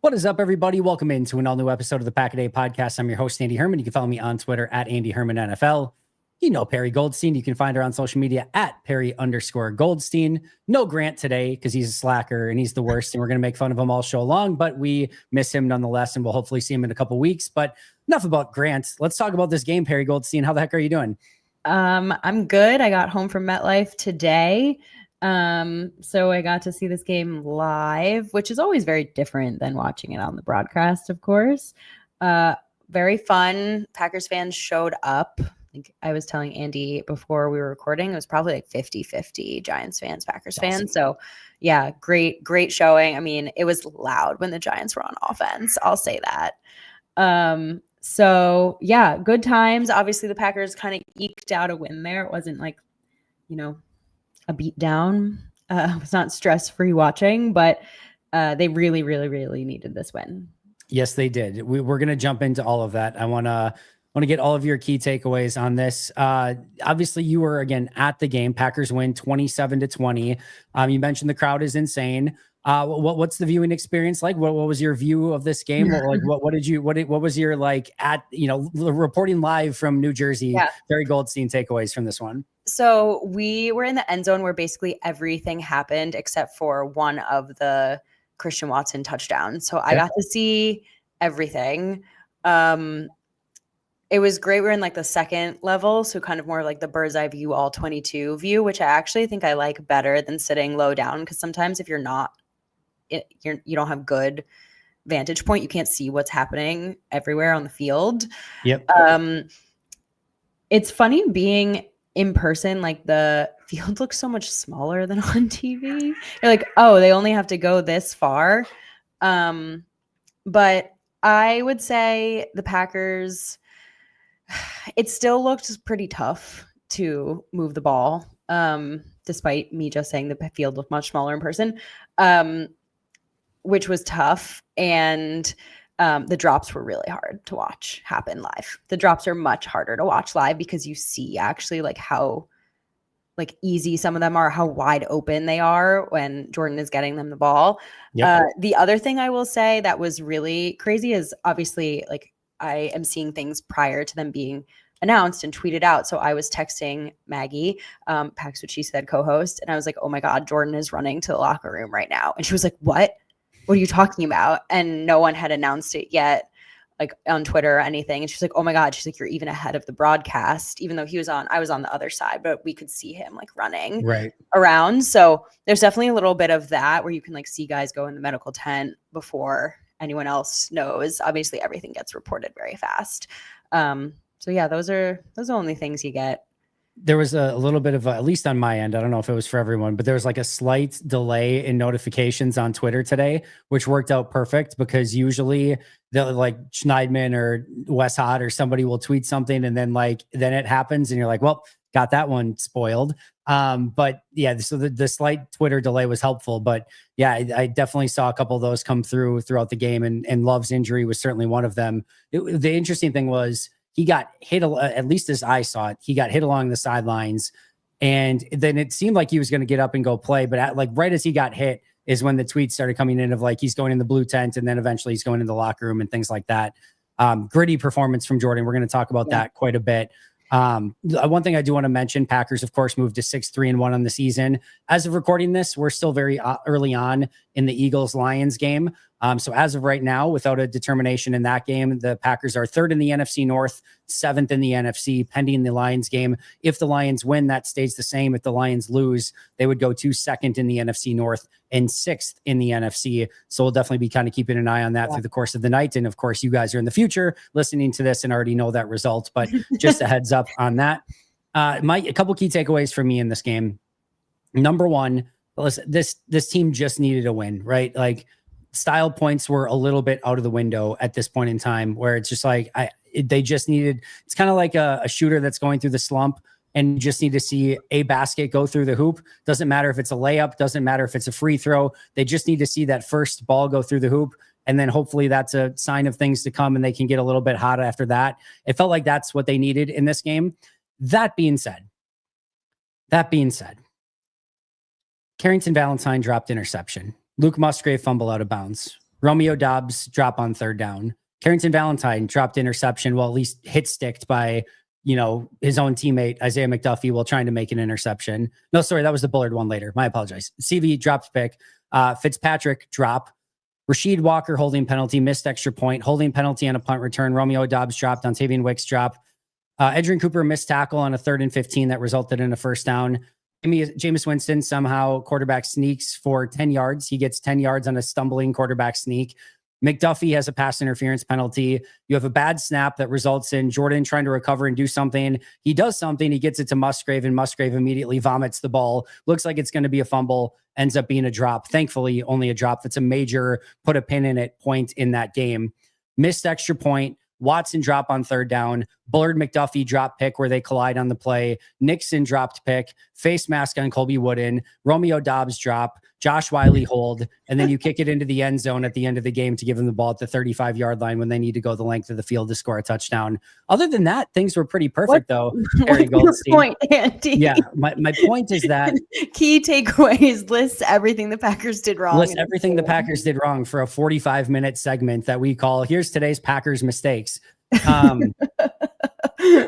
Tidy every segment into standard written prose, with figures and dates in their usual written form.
What is up, everybody? Welcome into an all-new episode of the Pack a Day podcast. I'm your host, Andy Herman. You can follow me on Twitter at Andy Herman NFL. You know Perri Goldstein. You can find her on social media at Perri_Goldstein. No Grant today because he's a slacker and he's the worst, and we're going to make fun of him all show long, but we miss him nonetheless, and we'll hopefully see him in a couple weeks. But enough about Grant. Let's talk about this game, Perri Goldstein. How the heck are you doing? I'm good. I got home from MetLife today. So I got to see this game live, which is always very different than watching it on the broadcast, of course. Very fun. Packers fans showed up. I was telling Andy before we were recording, it was probably like 50-50 Giants fans, Packers fans. Awesome. So yeah, great showing. I mean, it was loud when the Giants were on offense. I'll say that. So yeah, good times. Obviously the Packers kind of eked out a win there. It wasn't like, a beat down. It was not stress-free watching, but they really needed this win. Yes, they did. We're going to jump into all of that. I want to get all of your key takeaways on this. Obviously, you were, again, at the game. Packers win 27-20. You mentioned the crowd is insane. What's the viewing experience like? What was your view of this game? What was your reporting live from New Jersey? Yeah. Perri Goldstein takeaways from this one. So we were in the end zone where basically everything happened except for one of the Christian Watson touchdowns. So I got to see everything. It was great. We're in like the second level, so kind of more like the bird's eye view, all 22 view, which I actually think I like better than sitting low down, because sometimes if you don't have good vantage point, you can't see what's happening everywhere on the field. Yep. It's funny being in person, like the field looks so much smaller than on TV. You're like, oh, they only have to go this far. But I would say the Packers, it still looked pretty tough to move the ball, despite me just saying the field looked much smaller in person, which was tough. And the drops were really hard to watch happen live. The drops are much harder to watch live because you see actually like how like easy some of them are, how wide open they are when Jordan is getting them the ball. Yep. The other thing I will say that was really crazy is obviously like I am seeing things prior to them being announced and tweeted out. So I was texting Maggie, Pax What She Said co-host, and I was like, oh my God, Jordan is running to the locker room right now. And she was like, what are you talking about? And no one had announced it yet, like on Twitter or anything. And she's like, oh my God, she's like, you're even ahead of the broadcast, even though I was on the other side, but we could see him like running around. So there's definitely a little bit of that where you can like see guys go in the medical tent before anyone else knows. Obviously everything gets reported very fast. So yeah, those are the only things you get. There was a little bit of at least on my end, I don't know if it was for everyone, but there was like a slight delay in notifications on Twitter today, which worked out perfect because usually they'll like Schneidman or Wes Hott or somebody will tweet something and then it happens and you're like, well, got that one spoiled. But yeah, so the slight Twitter delay was helpful, but yeah, I definitely saw a couple of those come through throughout the game, and Love's injury was certainly one of them. The interesting thing was, he got hit, at least as I saw it, he got hit along the sidelines. And then it seemed like he was going to get up and go play. But right as he got hit is when the tweets started coming in of like, he's going in the blue tent. And then eventually he's going in the locker room and things like that. Gritty performance from Jordan. We're going to talk about that quite a bit. One thing I do want to mention, Packers, of course, moved to 6-3-1 on the season. As of recording this, we're still very early on in the Eagles-Lions game. So as of right now, without a determination in that game, the Packers are third in the NFC North, seventh in the NFC, pending the Lions game. If the Lions win, that stays the same. If the Lions lose, they would go to second in the NFC North and sixth in the NFC. So we'll definitely be kind of keeping an eye on that through the course of the night. And of course, you guys are in the future listening to this and already know that result, but just a heads up on that. A couple key takeaways for me in this game. Number one, listen, this team just needed a win, right? Like, style points were a little bit out of the window at this point in time, where it's just like they just needed. It's kind of like a shooter that's going through the slump and you just need to see a basket go through the hoop. Doesn't matter if it's a layup, doesn't matter if it's a free throw. They just need to see that first ball go through the hoop. And then hopefully that's a sign of things to come and they can get a little bit hot after that. It felt like that's what they needed in this game. That being said, Carrington Valentine dropped interception. Luke Musgrave fumble out of bounds. Romeo Dobbs drop on third down. Carrington Valentine dropped interception, well, at least hit sticked by, his own teammate, Isaiah McDuffie, while trying to make an interception. No, sorry, that was the Bullard one later. My apologies. CV dropped pick. Fitzpatrick drop. Rasheed Walker holding penalty, missed extra point, holding penalty on a punt return. Romeo Dobbs dropped. Dontavian Wicks drop. Edrin Cooper missed tackle on a 3rd and 15 that resulted in a first down. Jameis Winston somehow quarterback sneaks for 10 yards. He gets 10 yards on a stumbling quarterback sneak. McDuffie has a pass interference penalty. You have a bad snap that results in Jordan trying to recover and do something. He does something. He gets it to Musgrave, and Musgrave immediately vomits the ball. Looks like it's going to be a fumble. Ends up being a drop. Thankfully, only a drop. That's a major put a pin in it point in that game. Missed extra point. Watson drop on third down. Bullard McDuffie drop pick where they collide on the play. Nixon dropped pick. Face mask on Colby Wooden. Romeo Dobbs drop. Josh Wiley hold. And then you kick it into the end zone at the end of the game to give them the ball at the 35-yard line when they need to go the length of the field to score a touchdown. Other than that, things were pretty perfect, though. What's your point, Andy? Yeah, my point is that key takeaways list everything the Packers did wrong. List everything the Packers did wrong for a 45-minute segment that we call "Here's Today's Packers Mistakes."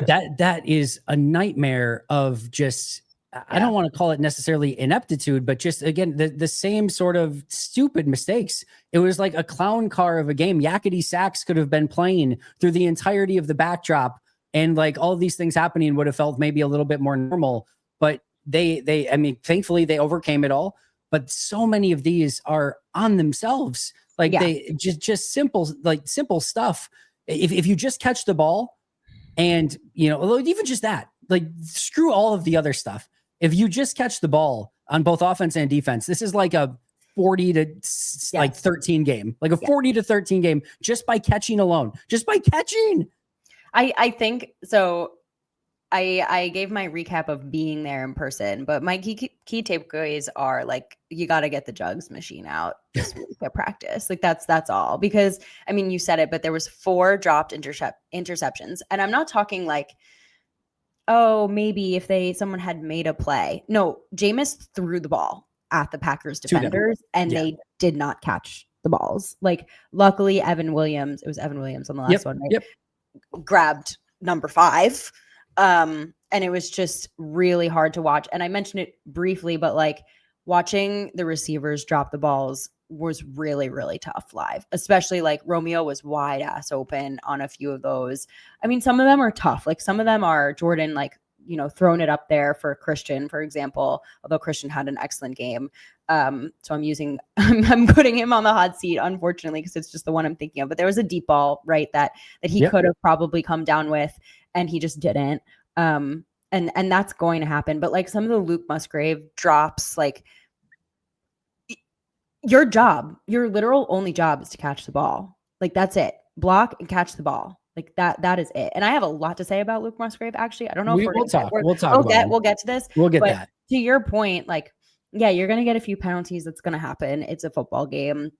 That is a nightmare of just. I don't want to call it necessarily ineptitude, but just, again, the same sort of stupid mistakes. It was like a clown car of a game. Yakety Sax could have been playing through the entirety of the backdrop, and like all of these things happening would have felt maybe a little bit more normal. But thankfully they overcame it all. But so many of these are on themselves. Like they just simple stuff. If you just catch the ball and, even just that, like screw all of the other stuff. If you just catch the ball on both offense and defense, this is like a 40 to 13 game, like a 40 to 13 game just by catching alone, just by catching. I think so. I gave my recap of being there in person, but my key takeaways are like, you got to get the jugs machine out this week at practice. Like that's all, because you said it, but there was 4 dropped interceptions, and I'm not talking like, oh, maybe if someone had made a play. No, Jameis threw the ball at the Packers defenders and they did not catch the balls. Like, luckily, it was Evan Williams on the last one, right? Grabbed number 5. And it was just really hard to watch. And I mentioned it briefly, but like watching the receivers drop the balls was really, really tough live, especially like Romeo was wide ass open on a few of those. Some of them are tough. Like some of them are Jordan, like, throwing it up there for Christian, for example, although Christian had an excellent game. So I'm putting him on the hot seat, unfortunately, because it's just the one I'm thinking of. But there was a deep ball, right, that he could have probably come down with, and he just didn't. And that's going to happen. But like some of the Luke Musgrave drops, like, your literal only job is to catch the ball. Like, that's it. Block and catch the ball. Like that is it. And I have a lot to say about Luke Musgrave, actually. I don't know if we'll talk. We'll get to this. We'll get that. To your point, like, yeah, you're going to get a few penalties. That's going to happen. It's a football game.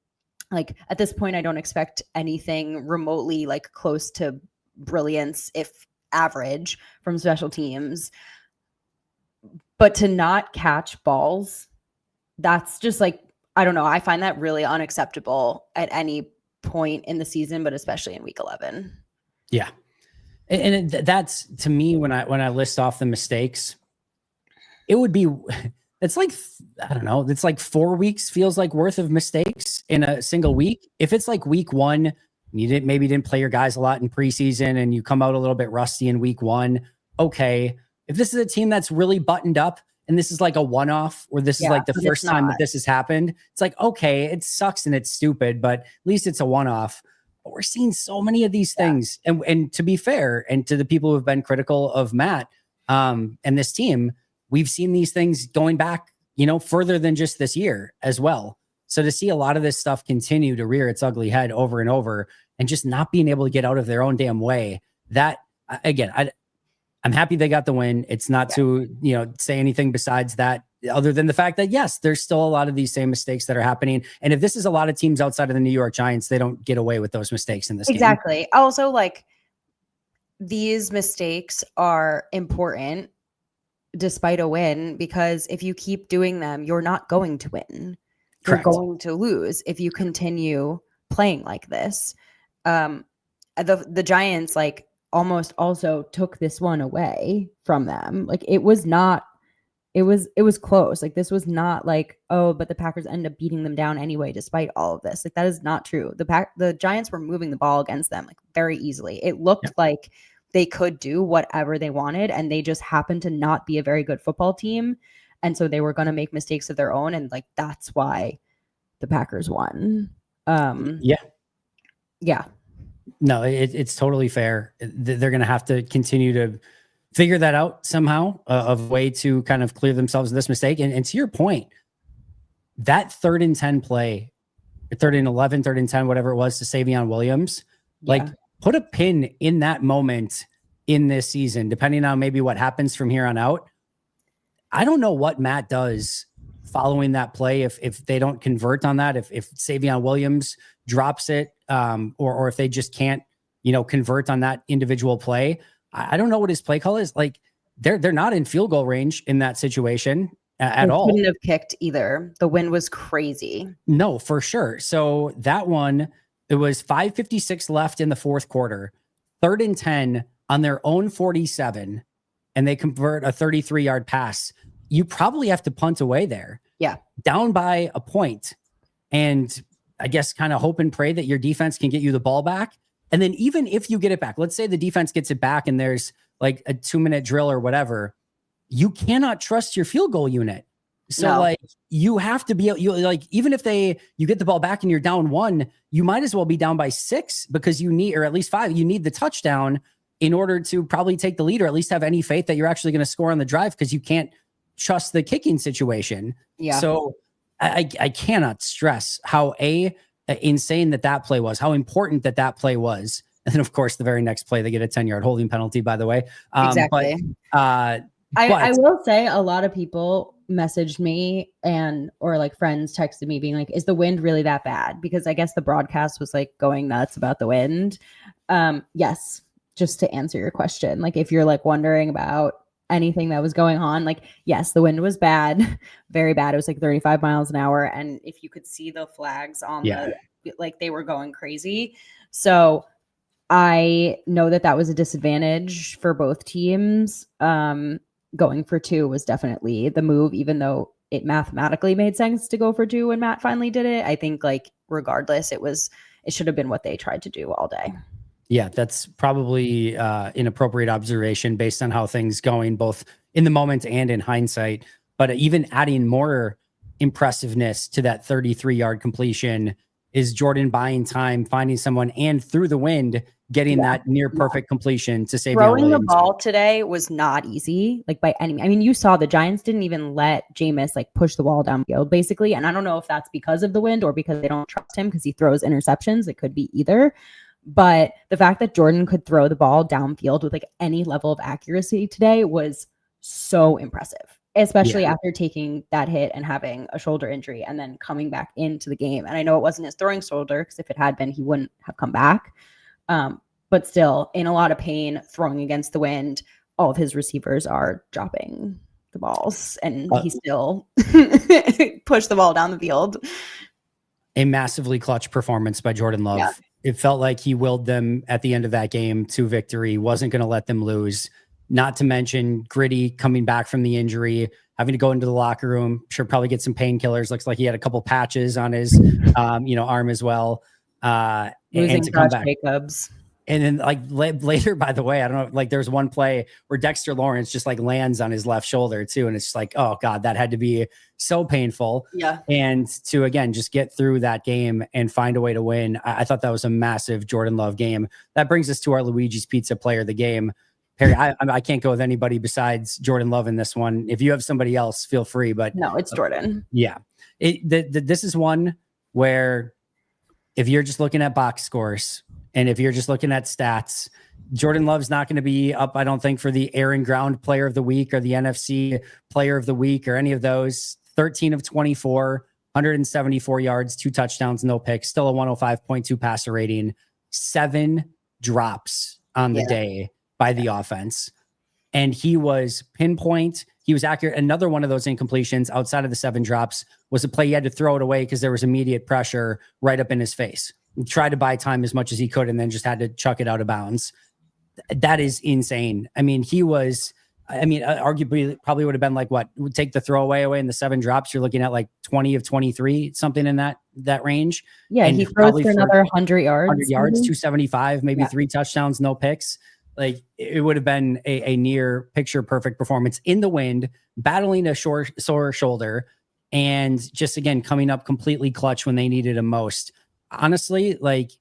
Like, at this point, I don't expect anything remotely like close to brilliance, if average, from special teams. But to not catch balls, that's just like, I don't know. I find that really unacceptable at any point in the season, but especially in week 11. Yeah. And that's, to me, when I list off the mistakes, it would be, it's like, I don't know, it's like 4 weeks feels like worth of mistakes in a single week. If it's like week 1, you didn't play your guys a lot in preseason and you come out a little bit rusty in week 1. Okay. If this is a team that's really buttoned up, and this is like a one-off, or this is like the first time that this has happened, it's like, okay, it sucks and it's stupid, but at least it's a one-off. But we're seeing so many of these things. And to be fair, and to the people who have been critical of Matt and this team, we've seen these things going back, further than just this year as well. So to see a lot of this stuff continue to rear its ugly head over and over, and just not being able to get out of their own damn way, that, again, I'm happy they got the win. It's not to, say anything besides that, other than the fact that, yes, there's still a lot of these same mistakes that are happening. And if this is a lot of teams outside of the New York Giants, they don't get away with those mistakes in this game. Exactly. Also, like, these mistakes are important despite a win, because if you keep doing them, you're not going to win. You're Correct. going to lose if you continue playing like this. The Giants like almost also took this one away from them. Like it was close. Like this was not like, oh, but the Packers ended up beating them down anyway, despite all of this. Like that is not true. The Giants were moving the ball against them like very easily. It looked like they could do whatever they wanted, and they just happened to not be a very good football team. And so they were going to make mistakes of their own. And like, that's why the Packers won. Yeah. No, it's totally fair. They're going to have to continue to figure that out somehow, of way to kind of clear themselves of this mistake. And to your point, that 3rd and 10 play, 3rd and 11, 3rd and 10, whatever it was, to Savion Williams, like put a pin in that moment in this season, depending on maybe what happens from here on out. I don't know what Matt does following that play if they don't convert on that, if Savion Williams drops it, or if they just can't, convert on that individual play. I don't know what his play call is. Like they're not in field goal range in that situation at all. Couldn't have kicked either. The wind was crazy. No, for sure. So that one, it was 5:56 left in the 4th quarter, 3rd and 10 on their own 47, and they convert a 33-yard pass. You probably have to punt away there. Yeah. Down by a point. And I guess kind of hope and pray that your defense can get you the ball back. And then even if you get it back, let's say the defense gets it back and there's like a 2-minute drill or whatever, you cannot trust your field goal unit. So like you have to be, even if you get the ball back and you're down 1, you might as well be down by 6 because you need, or at least 5, you need the touchdown in order to probably take the lead, or at least have any faith that you're actually going to score on the drive, because you can't trust the kicking situation. Yeah. So I cannot stress how insane that play was, how important that play was. And then of course the very next play, they get a 10-yard holding penalty, by the way. Exactly. But I will say a lot of people messaged me or like friends texted me being like, is the wind really that bad? Because I guess the broadcast was like going nuts about the wind. Yes. Just to answer your question, like if you're like wondering about anything that was going on, like, yes, the wind was bad, very bad. It was like 35 miles an hour. And if you could see the flags on like they were going crazy. So I know that was a disadvantage for both teams. Going for 2 was definitely the move, even though it mathematically made sense to go for 2 when Matt finally did it. I think like regardless, it should have been what they tried to do all day. Yeah, that's probably an appropriate observation based on how things going both in the moment and in hindsight. But even adding more impressiveness to that 33-yard completion is Jordan buying time, finding someone, and through the wind, getting that near perfect completion to save Throwing the ball today was not easy, like by any means. I mean, you saw the Giants didn't even let Jameis like push the ball downfield, basically. And I don't know if that's because of the wind or because they don't trust him because he throws interceptions. It could be either. But the fact that Jordan could throw the ball downfield with like any level of accuracy today was so impressive, especially after taking that hit and having a shoulder injury and then coming back into the game. And I know it wasn't his throwing shoulder, because if it had been, he wouldn't have come back. But still in a lot of pain, throwing against the wind. All of his receivers are dropping the balls, and he still pushed the ball down the field. A massively clutch performance by Jordan Love. Yeah. It felt like he willed them at the end of that game to victory, wasn't going to let them lose. Not to mention Gritty coming back from the injury, having to go into the locker room, sure, probably get some painkillers. Looks like he had a couple patches on his, arm as well. Losing Josh Jacobs. And then like later, by the way, I don't know, like there's one play where Dexter Lawrence just like lands on his left shoulder too. And it's just like, oh God, that had to be so painful. Yeah. And to, again, just get through that game and find a way to win. I thought that was a massive Jordan Love game. That brings us to our Luigi's Pizza player of the game. Perri, I can't go with anybody besides Jordan Love in this one. If you have somebody else, feel free, but no, it's Jordan. Yeah. This is one where if you're just looking at box scores, and if you're just looking at stats, Jordan Love's not going to be up, I don't think, for the air and ground player of the week or the NFC player of the week or any of those. 13 of 24, 174 yards, 2 touchdowns, no picks, still a 105.2 passer rating, 7 drops on the day by the offense. And he was pinpoint. He was accurate. Another one of those incompletions outside of the 7 drops was a play he had to throw it away because there was immediate pressure right up in his face. tried to buy time as much as he could and then just had to chuck it out of bounds. That is insane. I mean, arguably probably would have been like what would take the throwaway away in the 7 drops. You're looking at like 20 of 23, something in that range. Yeah, and he throws for another 100 yards. 100 yards, 275, maybe 3 touchdowns, no picks. Like it would have been a near picture perfect performance in the wind, battling a sore shoulder, and just again coming up completely clutch when they needed him most. Honestly, like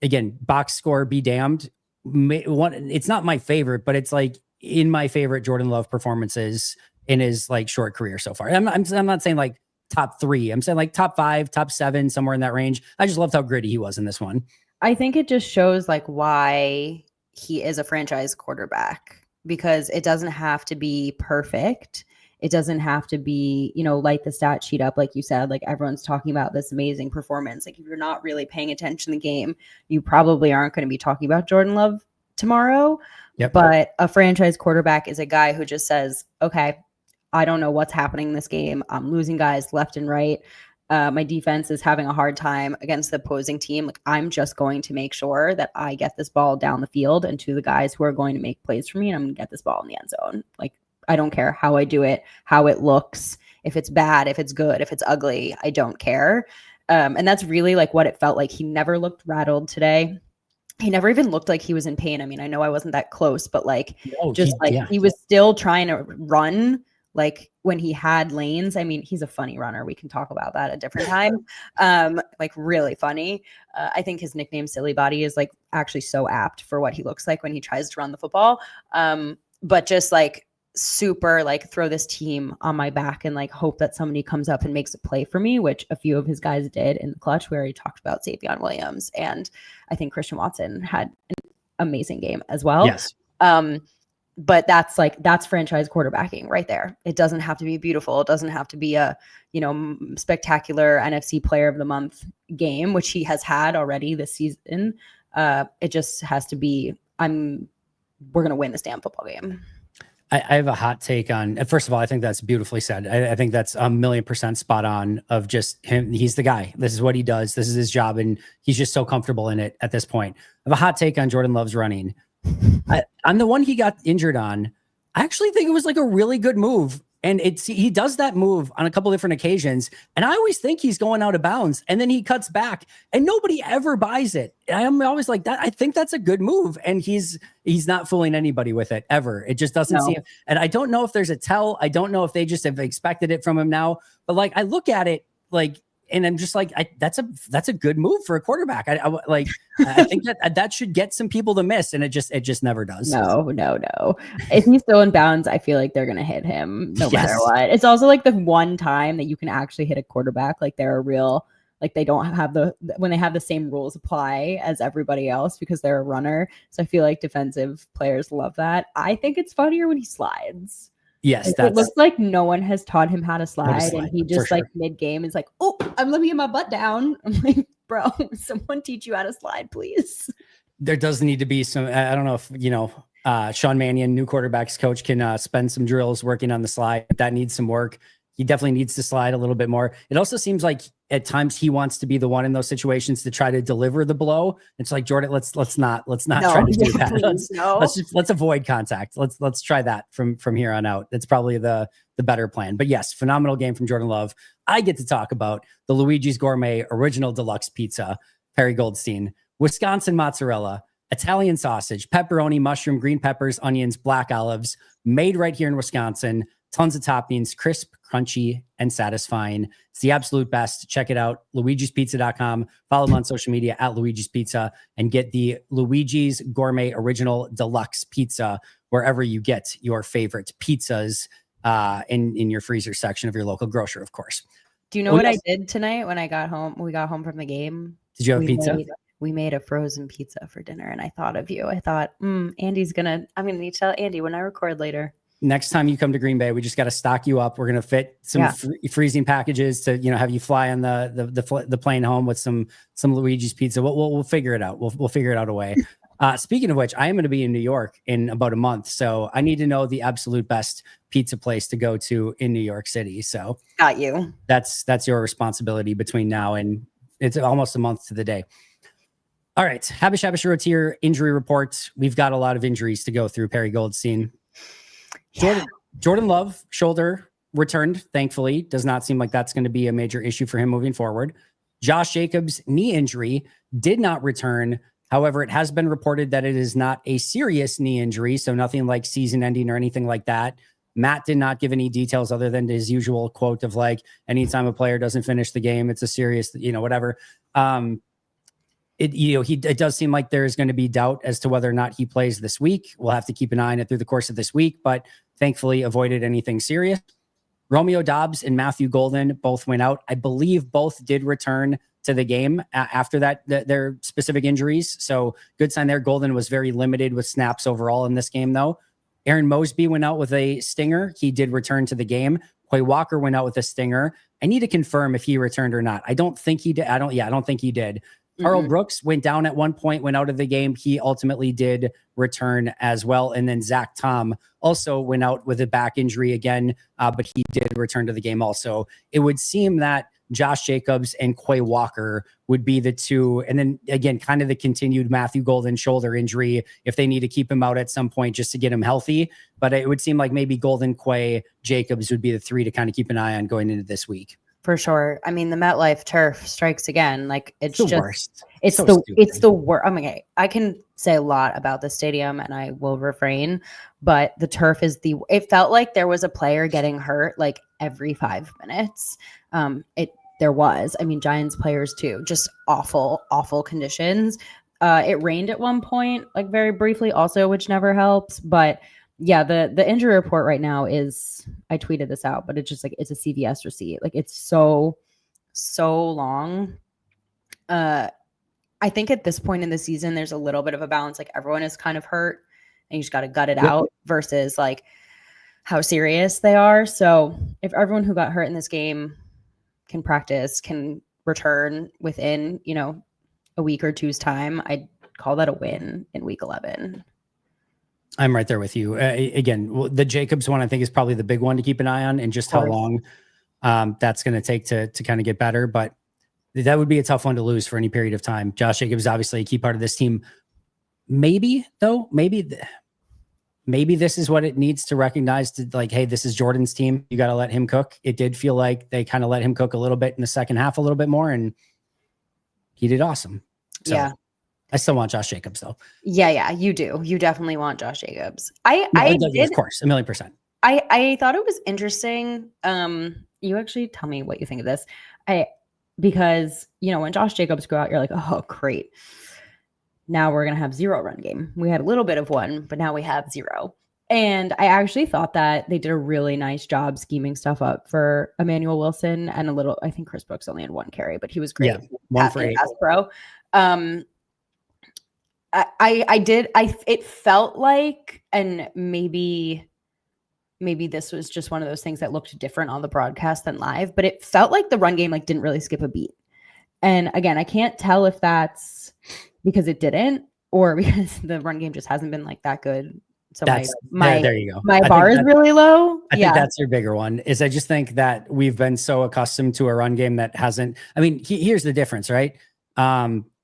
again, box score be damned. It's not my favorite, but it's like in my favorite Jordan Love performances in his like short career so far. I'm not saying like top 3. I'm saying like top 5, top 7, somewhere in that range. I just loved how gritty he was in this one. I think it just shows like why he is a franchise quarterback, because it doesn't have to be perfect. It doesn't have to be, light the stat sheet up. Like you said, like everyone's talking about this amazing performance. Like if you're not really paying attention to the game, you probably aren't going to be talking about Jordan Love tomorrow. Yep. But a franchise quarterback is a guy who just says, okay, I don't know what's happening in this game. I'm losing guys left and right. My defense is having a hard time against the opposing team. Like I'm just going to make sure that I get this ball down the field and to the guys who are going to make plays for me, and I'm going to get this ball in the end zone. Like I don't care how I do it, how it looks, if it's bad, if it's good, if it's ugly, I don't care. And that's really like what it felt like. He never looked rattled today. He never even looked like he was in pain. I mean, I know I wasn't that close, but like he was still trying to run like when he had lanes. I mean, he's a funny runner. We can talk about that a different time. Like really funny. I think his nickname Silly Body is like actually so apt for what he looks like when he tries to run the football. But just like super like throw this team on my back and like hope that somebody comes up and makes a play for me, which a few of his guys did in the clutch. We already talked about Savion Williams, and I think Christian Watson had an amazing game as well. Yes. But that's franchise quarterbacking right there. It doesn't have to be beautiful. It doesn't have to be a, spectacular NFC player of the month game, which he has had already this season. It just has to be, we're going to win this damn football game. I have a hot take on, first of all, I think that's beautifully said. I think that's 1,000,000% spot on of just him. He's the guy. This is what he does. This is his job. And he's just so comfortable in it at this point. I have a hot take on Jordan Love's running. On the one he got injured on, I actually think it was like a really good move. And he does that move on a couple different occasions. And I always think he's going out of bounds, and then he cuts back and nobody ever buys it. I'm always like that. I think that's a good move. And he's not fooling anybody with it ever. It just doesn't seem, and I don't know if there's a tell. I don't know if they just have expected it from him now, but like, I look at it like, and I'm just like, that's a good move for a quarterback. I think that should get some people to miss, and it just never does. No. If he's still in bounds, I feel like they're gonna hit him no matter what. It's also like the one time that you can actually hit a quarterback. Like they're a real, like they don't have when they have the same rules apply as everybody else because they're a runner. So I feel like defensive players love that. I think it's funnier when he slides. Yes, it looks like no one has taught him how to slide, and he just like mid-game is like, "Oh, I'm let me get my butt down." I'm like, "Bro, someone teach you how to slide, please." There does need to be some. I don't know if Sean Mannion, new quarterbacks coach, can spend some drills working on the slide. That needs some work. He definitely needs to slide a little bit more. It also seems like at times he wants to be the one in those situations to try to deliver the blow. It's like, Jordan, let's not try to do that. Please, let's avoid contact. Let's try that from here on out. That's probably the better plan. But yes, phenomenal game from Jordan Love. I get to talk about the Luigi's Gourmet Original Deluxe Pizza, Perri Goldstein, Wisconsin mozzarella, Italian sausage, pepperoni, mushroom, green peppers, onions, black olives, made right here in Wisconsin. Tons of toppings, crisp, crunchy, and satisfying. It's the absolute best. Check it out, luigispizza.com. Follow them on social media at Luigi's Pizza, and get the Luigi's Gourmet Original Deluxe Pizza wherever you get your favorite pizzas, in your freezer section of your local grocer, of course. Do you know what I did tonight when I got home? We got home from the game. Did you have pizza? We made a frozen pizza for dinner, and I thought of you. I thought, I'm going to need to tell Andy when I record later. Next time you come to Green Bay, we just got to stock you up. We're going to fit some freezing packages to, have you fly on the plane home with some Luigi's Pizza. We'll figure it out. We'll figure it out a way. Speaking of which, I am going to be in New York in about a month, so I need to know the absolute best pizza place to go to in New York City. So got you. That's your responsibility between now and it's almost a month to the day. All right. Habish Rotier injury report. We've got a lot of injuries to go through, Perri Goldstein. Jordan Love, shoulder returned, thankfully. Does not seem like that's going to be a major issue for him moving forward. Josh Jacobs' knee injury did not return. However, it has been reported that it is not a serious knee injury, so nothing like season ending or anything like that. Matt did not give any details other than his usual quote of like, anytime a player doesn't finish the game, it's a serious, whatever. It does seem like there's going to be doubt as to whether or not he plays this week. We'll have to keep an eye on it through the course of this week, but thankfully avoided anything serious. Romeo Dobbs and Matthew Golden both went out. I believe both did return to the game after their specific injuries. So good sign there. Golden was very limited with snaps overall in this game, though. Aaron Mosby went out with a stinger. He did return to the game. Quay Walker went out with a stinger. I need to confirm if he returned or not. I don't think he did. I don't think he did. Carl Brooks went down at one point, went out of the game. He ultimately did return as well. And then Zach Tom also went out with a back injury again, but he did return to the game also. It would seem that Josh Jacobs and Quay Walker would be the two. And then again, kind of the continued Matthew Golden shoulder injury if they need to keep him out at some point just to get him healthy. But it would seem like maybe Golden, Quay, Jacobs would be the three to kind of keep an eye on going into this week. For sure. I mean, the MetLife turf strikes again. Like it's the just worst. It's the worst. I mean, I can say a lot about the stadium and I will refrain, but the turf is it felt like there was a player getting hurt like every 5 minutes. There was, I mean, Giants players too, just awful conditions. It rained at one point, like very briefly also, which never helps. But yeah, the injury report right now is, I tweeted this out, but it's just like, it's a CVS receipt. Like it's so long. I think at this point in the season, there's a little bit of a balance. Like everyone is kind of hurt and you just got to gut it out versus like how serious they are. So if everyone who got hurt in this game can practice, can return within, a week or two's time, I'd call that a win in week 11. I'm right there with you. Again, the Jacobs one, I think, is probably the big one to keep an eye on and just how long that's going to take to kind of get better. But that would be a tough one to lose for any period of time. Josh Jacobs is obviously a key part of this team. Maybe this is what it needs to recognize to like, hey, this is Jordan's team. You got to let him cook. It did feel like they kind of let him cook a little bit in the second half, a little bit more, and he did awesome. So, yeah. I still want Josh Jacobs though. Yeah, you do. You definitely want Josh Jacobs. I did, of course, 1,000,000%. I thought it was interesting. You actually tell me what you think of this. Because when Josh Jacobs go out, you're like, oh, great. Now we're going to have 0 run game. We had a little bit of one, but now we have 0. And I actually thought that they did a really nice job scheming stuff up for Emmanuel Wilson and I think Chris Brooks only had 1 carry, but he was great. Yeah, 1 for 8. Pro. It felt like, and maybe this was just one of those things that looked different on the broadcast than live, but it felt like the run game didn't really skip a beat. And again, I can't tell if that's because it didn't or because the run game just hasn't been that good. So there you go. My bar is really low. I think that's your bigger one. Is I just think that we've been so accustomed to a run game that hasn't. I mean, here's the difference, right?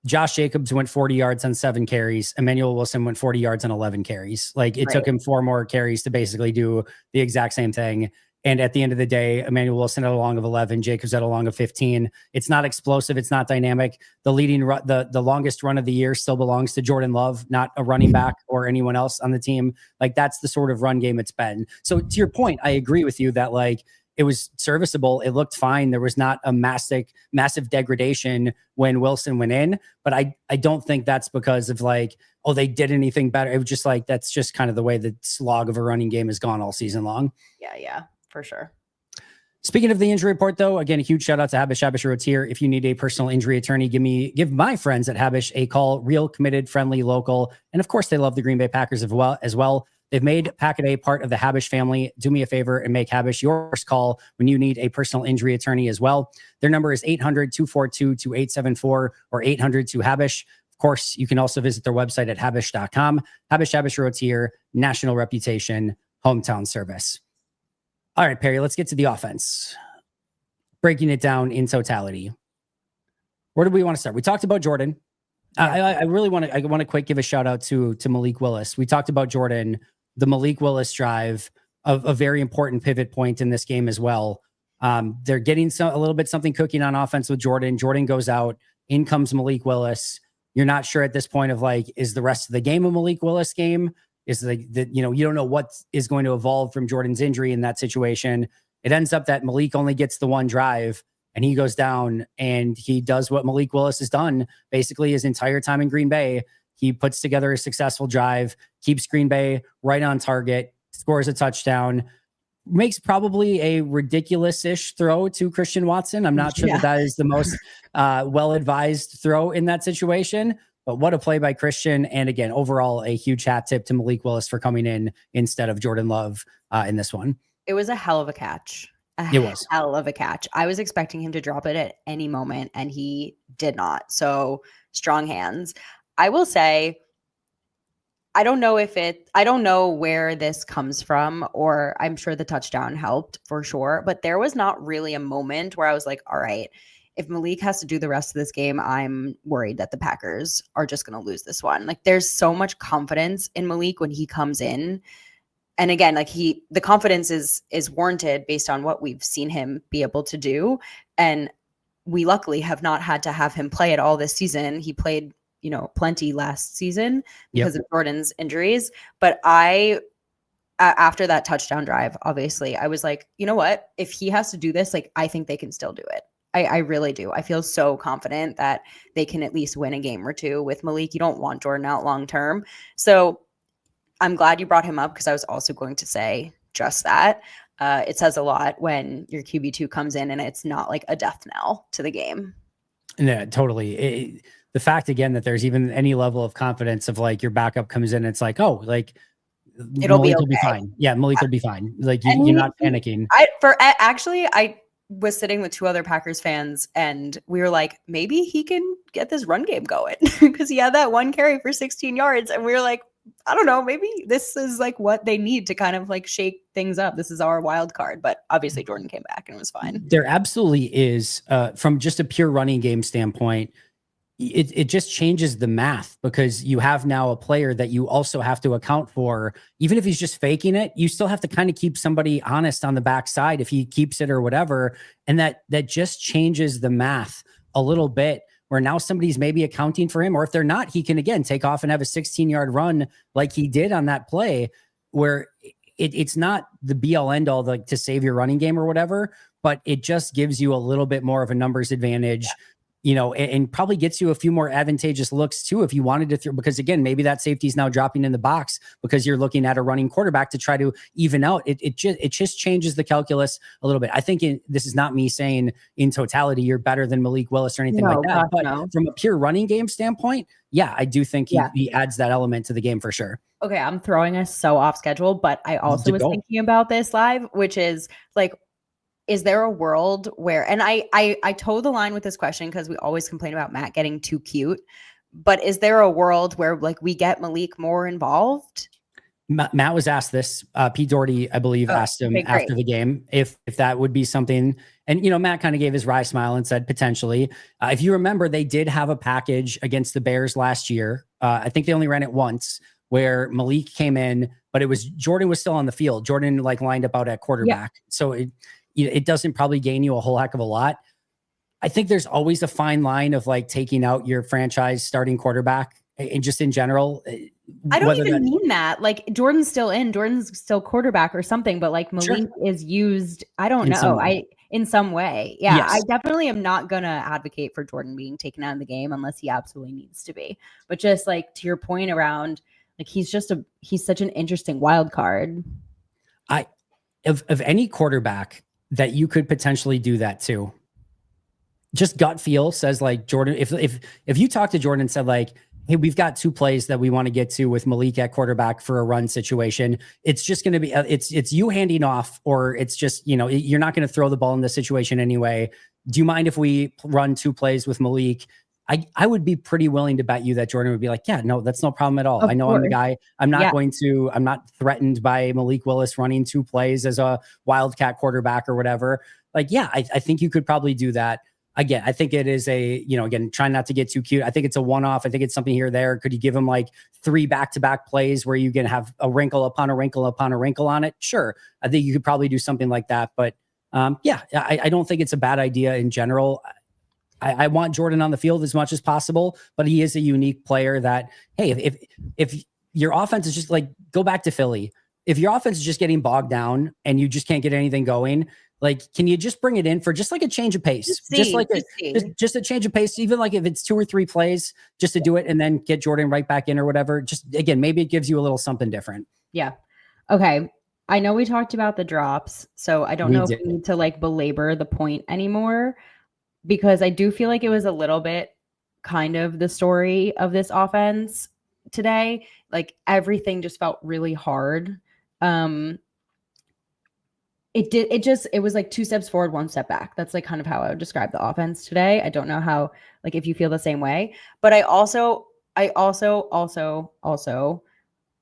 Josh Jacobs went 40 yards on 7 carries. Emmanuel Wilson went 40 yards on 11 carries. It took him 4 more carries to basically do the exact same thing. And at the end of the day, Emmanuel Wilson had a long of 11, Jacobs had a long of 15. It's not explosive. It's not dynamic. The the longest run of the year still belongs to Jordan Love, not a running back or anyone else on the team. That's the sort of run game it's been. So to your point, I agree with you that it was serviceable. It looked fine. There was not a massive degradation when Wilson went in, but I don't think that's because of they did anything better. It was just that's just kind of the way the slog of a running game has gone all season long. Yeah, for sure. Speaking of the injury report, though, again, a huge shout out to Habish Rotier. If you need a personal injury attorney, give my friends at Habish a call. Real, committed, friendly, local, and of course, they love the Green Bay Packers as well. They've made Pack-A-Day part of the Habish family. Do me a favor and make Habish your first call when you need a personal injury attorney as well. Their number is 800-242-2874 or 800-2HABISH. Of course, you can also visit their website at habish.com. Habish Rotier, national reputation, hometown service. All right, Perri, let's get to the offense. Breaking it down in totality. Where do we want to start? We talked about Jordan. Yeah. I really want to quick give a shout out to Malik Willis. We talked about Jordan, the Malik Willis drive, a very important pivot point in this game as well. They're getting a little bit something cooking on offense with Jordan. Jordan goes out, in comes Malik Willis. You're not sure at this point of like, is the rest of the game a Malik Willis game? Is you don't know what is going to evolve from Jordan's injury in that situation. It ends up that Malik only gets the one drive and he goes down and he does what Malik Willis has done basically his entire time in Green Bay. He puts together a successful drive, keeps Green Bay right on target, scores a touchdown, makes probably a ridiculous-ish throw to Christian Watson. I'm not sure that is the most well-advised throw in that situation, but what a play by Christian. And again, overall, a huge hat tip to Malik Willis for coming in instead of Jordan Love in this one. It was a hell of a catch. It was hell of a catch. I was expecting him to drop it at any moment, and he did not. So strong hands. I will say, I don't know where this comes from, or I'm sure the touchdown helped for sure, but there was not really a moment where I was like, all right, if Malik has to do the rest of this game, I'm worried that the Packers are just going to lose this one. Like, there's so much confidence in Malik when he comes in. And again, like the confidence is warranted based on what we've seen him be able to do. And we luckily have not had to have him play at all this season. He played, plenty last season because of Jordan's injuries. But after that touchdown drive, obviously, I was like, you know what? If he has to do this, like, I think they can still do it. I really do. I feel so confident that they can at least win a game or two with Malik. You don't want Jordan out long term. So I'm glad you brought him up because I was also going to say just that. It says a lot when your QB2 comes in and it's not like a death knell to the game. Yeah, totally. The fact, again, that there's even any level of confidence of like your backup comes in, it's like, oh, like Malik will be fine. Yeah, Malik will be fine. Like you're not panicking. I was sitting with two other Packers fans and we were like, maybe he can get this run game going because he had that one carry for 16 yards. And we were like, I don't know, maybe this is like what they need to kind of like shake things up. This is our wild card, but obviously Jordan came back and it was fine. There absolutely is, from just a pure running game standpoint, it just changes the math because you have now a player that you also have to account for. Even if he's just faking it, you still have to kind of keep somebody honest on the backside if he keeps it or whatever. And that just changes the math a little bit, where now somebody's maybe accounting for him, or if they're not, he can again take off and have a 16-yard run like he did on that play, where it's not the be all end all like to save your running game or whatever, but it just gives you a little bit more of a numbers advantage. And probably gets you a few more advantageous looks too if you wanted to throw, because again, maybe that safety is now dropping in the box because you're looking at a running quarterback to try to even out. It just changes the calculus a little bit. I think this is not me saying in totality you're better than Malik Willis or anything like that, but from a pure running game standpoint, yeah, I do think he adds that element to the game for sure. Okay, I'm throwing us so off schedule, but I also was thinking about this live, which is like, is there a world where, and I toe the line with this question because we always complain about Matt getting too cute, but is there a world where like we get Malik more involved? Matt was asked this. Pete Doherty, I believe, asked him after the game if that would be something. And, Matt kind of gave his wry smile and said, potentially. If you remember, they did have a package against the Bears last year. I think they only ran it once where Malik came in, but Jordan was still on the field. Jordan like lined up out at quarterback. Yeah. So it doesn't probably gain you a whole heck of a lot. I think there's always a fine line of like taking out your franchise starting quarterback and just in general. I don't even mean that. Like Jordan's still quarterback or something, but like Malik is used. I don't know. In some way. Yeah. Yes. I definitely am not going to advocate for Jordan being taken out of the game unless he absolutely needs to be. But just like to your point around, like he's such an interesting wild card. Of any quarterback that you could potentially do that to, just gut feel says like Jordan. If you talk to Jordan and said like, hey, we've got two plays that we want to get to with Malik at quarterback for a run situation, it's just going to be it's you handing off, or it's just you're not going to throw the ball in this situation anyway. Do you mind if we run two plays with Malik? I would be pretty willing to bet you that Jordan would be like, yeah, no, that's no problem at all. I know I'm the guy. I'm not threatened by Malik Willis running two plays as a wildcat quarterback or whatever. Like, yeah, I think you could probably do that. again, I think it is again, trying not to get too cute. I think it's a one-off. I think it's something here or there. Could you give him like 3 back-to-back plays where you can have a wrinkle upon a wrinkle upon a wrinkle on it? Sure. I think you could probably do something like that. But I don't think it's a bad idea in general. I want Jordan on the field as much as possible, but he is a unique player that, hey, if your offense is just like, go back to Philly. If your offense is just getting bogged down and you just can't get anything going, like, can you just bring it in for just like a change of pace? Just a change of pace, even like if it's 2 or 3 plays, just to do it and then get Jordan right back in or whatever. Just again, maybe it gives you a little something different. Yeah. Okay. I know we talked about the drops, so I don't know if we need to like belabor the point anymore, because I do feel like it was a little bit kind of the story of this offense today. Like everything just felt really hard. It was like 2 steps forward, 1 step back. That's like kind of how I would describe the offense today. I don't know how, like, if you feel the same way, but I also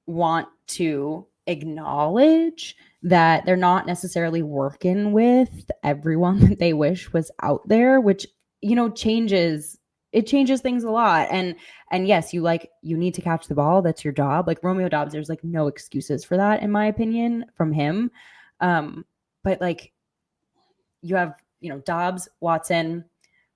want to acknowledge that they're not necessarily working with everyone that they wish was out there, which, changes things a lot. And yes, you need to catch the ball. That's your job. Like Romeo Dobbs, there's like no excuses for that, in my opinion, from him. But like you have, Dobbs, Watson.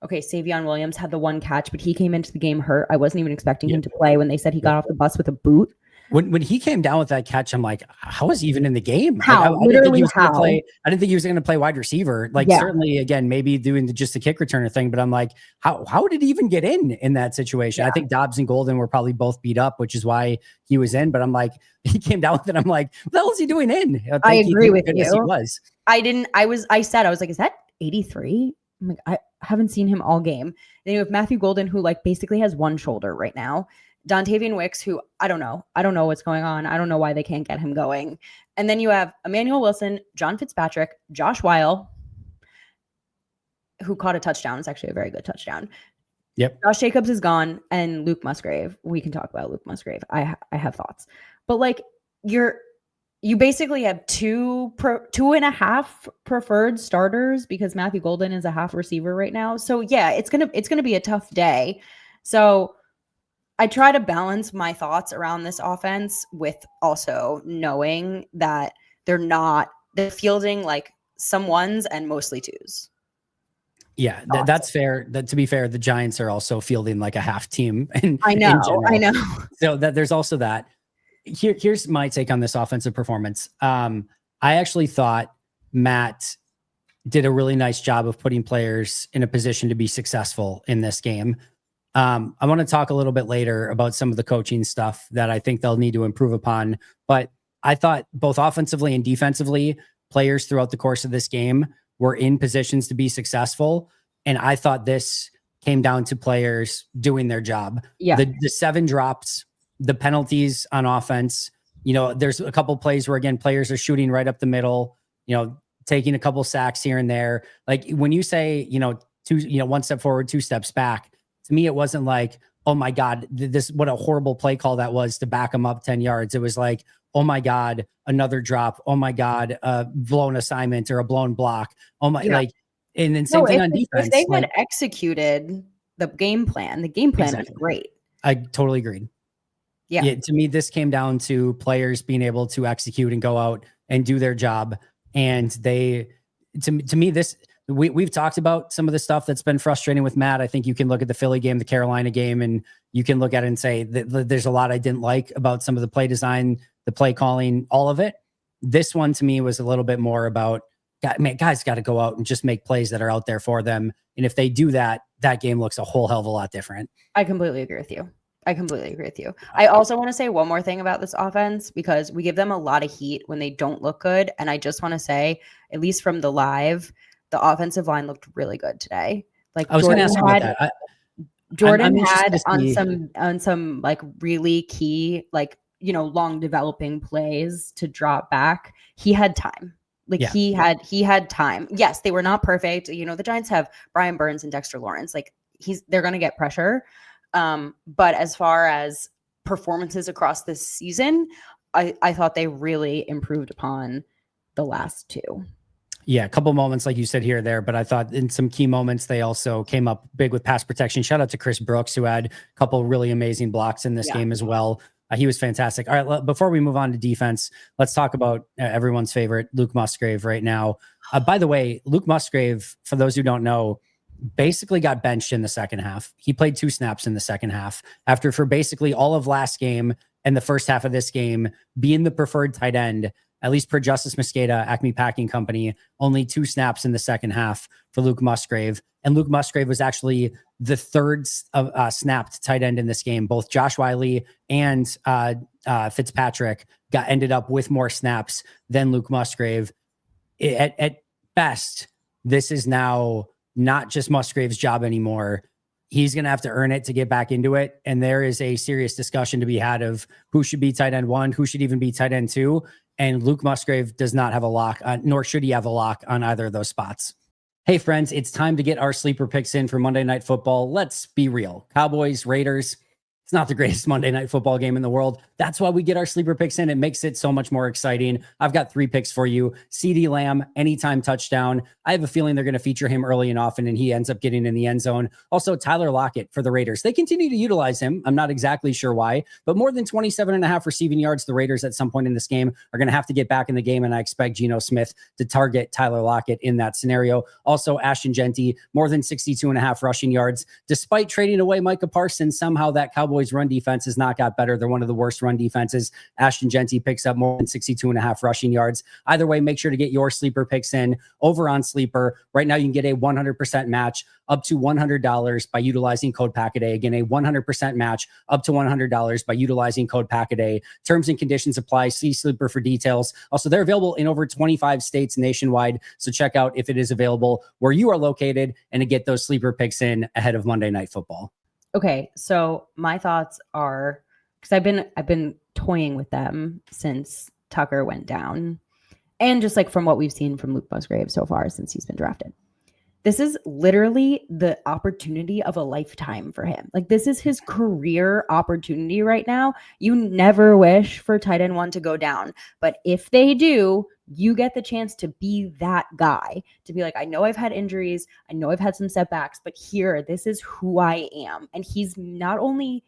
Okay, Savion Williams had the 1 catch, but he came into the game hurt. I wasn't even expecting him to play when they said he got off the bus with a boot. When he came down with that catch, I'm like, how is he even in the game? How? I didn't think he was going to play. I didn't think he was going to play wide receiver. Like certainly, again, maybe doing just the kick returner thing. But I'm like, how did he even get in that situation? Yeah. I think Dobbs and Golden were probably both beat up, which is why he was in. But I'm like, he came down with it. I'm like, what the hell is he doing in? I agree with you. He was. I was like, is that 83? I'm like, I haven't seen him all game. Then you have Matthew Golden, who like basically has 1 shoulder right now. Dontavian Wicks, who I don't know what's going on. I don't know why they can't get him going. And then you have Emmanuel Wilson, John Fitzpatrick, Josh Weil, who caught a touchdown. It's actually a very good touchdown. Yep. Josh Jacobs is gone, and Luke Musgrave. We can talk about Luke Musgrave. I have thoughts, but like you basically have 2.5 preferred starters, because Matthew Golden is a half receiver right now. So yeah, it's gonna be a tough day. So I try to balance my thoughts around this offense with also knowing that they're fielding like some 1s and mostly 2s. Yeah, that's fair. To be fair, the Giants are also fielding like a half team. I know. So there's also that. Here's my take on this offensive performance. I actually thought Matt did a really nice job of putting players in a position to be successful in this game. I want to talk a little bit later about some of the coaching stuff that I think they'll need to improve upon. But I thought both offensively and defensively, players throughout the course of this game were in positions to be successful. And I thought this came down to players doing their job. Yeah. The 7 drops, the penalties on offense, there's a couple plays where, again, players are shooting right up the middle, taking a couple sacks here and there. Like when you say, 1 step forward, 2 steps back, to me, it wasn't like, oh my God, what a horrible play call that was to back them up 10 yards. It was like, oh my God, another drop. Oh my God, blown assignment or a blown block. Oh my, and then same thing on defense. If they had executed the game plan was great. I totally agreed. Yeah. To me, this came down to players being able to execute and go out and do their job. And to me, we've talked about some of the stuff that's been frustrating with Matt. I think you can look at the Philly game, the Carolina game, and you can look at it and say that there's a lot I didn't like about some of the play design, the play calling, all of it. This one to me was a little bit more about, guys got to go out and just make plays that are out there for them. And if they do that, that game looks a whole hell of a lot different. I completely agree with you. I also want to say one more thing about this offense, because we give them a lot of heat when they don't look good. And I just want to say, at least from the live, the offensive line looked really good today. Like I was going to ask you about that. Jordan had on some like really key, like, long developing plays to drop back. He had time. Like he had time. Yes, they were not perfect. The Giants have Brian Burns and Dexter Lawrence. Like they're going to get pressure. But as far as performances across this season, I thought they really improved upon the last 2. Yeah, a couple moments like you said here or there, but I thought in some key moments they also came up big with pass protection. Shout out to Chris Brooks, who had a couple really amazing blocks in this game as well. He was fantastic. All right, before we move on to defense, let's talk about everyone's favorite, Luke Musgrave, right now. By the way, Luke Musgrave, for those who don't know, basically got benched in the second half. He played 2 snaps in the second half after for basically all of last game and the first half of this game being the preferred tight end, at least per Justice Mosqueda, Acme Packing Company, only 2 snaps in the second half for Luke Musgrave. And Luke Musgrave was actually the third snapped tight end in this game. Both Josh Wiley and Fitzpatrick ended up with more snaps than Luke Musgrave. At best, this is now not just Musgrave's job anymore. He's going to have to earn it to get back into it. And there is a serious discussion to be had of who should be tight end 1, who should even be tight end 2. And Luke Musgrave does not have a lock, nor should he have a lock on either of those spots. Hey, friends, it's time to get our sleeper picks in for Monday Night Football. Let's be real. Cowboys, Raiders, it's not the greatest Monday Night Football game in the world. That's why we get our sleeper picks in. It makes it so much more exciting. I've got 3 picks for you. CeeDee Lamb, anytime touchdown. I have a feeling they're going to feature him early and often, and he ends up getting in the end zone. Also, Tyler Lockett for the Raiders. They continue to utilize him. I'm not exactly sure why, but more than 27.5 receiving yards. The Raiders at some point in this game are going to have to get back in the game, and I expect Geno Smith to target Tyler Lockett in that scenario. Also, Ashton Genty, more than 62.5 rushing yards. Despite trading away Micah Parsons, somehow that Cowboys run defense has not got better. They're one of the worst run defenses. Ashton Genty picks up more than 62.5 rushing yards. Either way, make sure to get your sleeper picks in over on Sleeper. Right now, you can get a 100% match up to $100 by utilizing code PACKADAY. Again, a 100% match up to $100 by utilizing code PACKADAY. Terms and conditions apply. See Sleeper for details. Also, they're available in over 25 states nationwide. So check out if it is available where you are located and to get those sleeper picks in ahead of Monday Night Football. Okay, so my thoughts are, because I've been toying with them since Tucker went down, and just like from what we've seen from Luke Musgrave so far since he's been drafted. This is literally the opportunity of a lifetime for him. Like, this is his career opportunity right now. You never wish for tight end 1 to go down, but if they do, you get the chance to be that guy, to be like, I know I've had injuries, I know I've had some setbacks, but here, this is who I am. And he's not only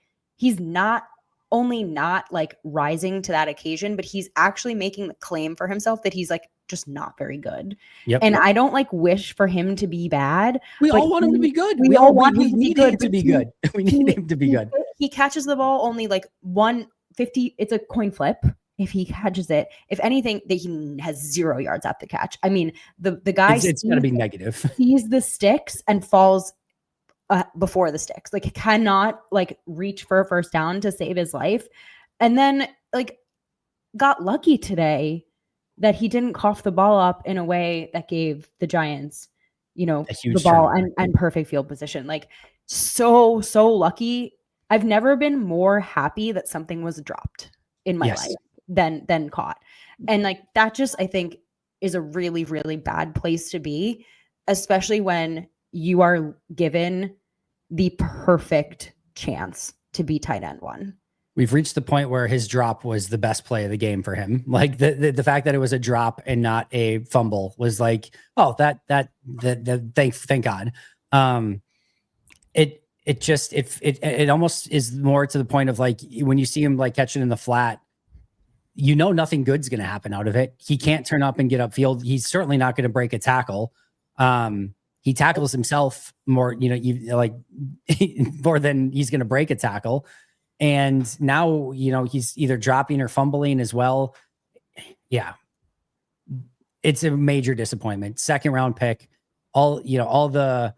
not like rising to that occasion, but he's actually making the claim for himself that he's like just not very good. Yep. And I don't like wish for him to be bad. We all want him to be good. We all want him to be good. We need him to be good. He catches the ball only like 150. It's a coin flip if he catches it. If anything, that he has 0 yards at the catch. I mean, the guy it's got to be negative. Sees the sticks and falls before the sticks. Like, cannot like reach for a first down to save his life. And then like got lucky today that he didn't cough the ball up in a way that gave the Giants, the ball and perfect field position. Like, so lucky. I've never been more happy that something was dropped in my life than caught. And like, that just, I think, is a really, really bad place to be, especially when you are given the perfect chance to be tight end 1. We've reached the point where his drop was the best play of the game for him. Like the fact that it was a drop and not a fumble was like, oh, that thank God. It almost is more to the point of like, when you see him like catching in the flat, nothing good's going to happen out of it. He can't turn up and get upfield. He's certainly not going to break a tackle. He tackles himself more, more than he's going to break a tackle. And now, he's either dropping or fumbling as well. Yeah. It's a major disappointment. Second round pick, all the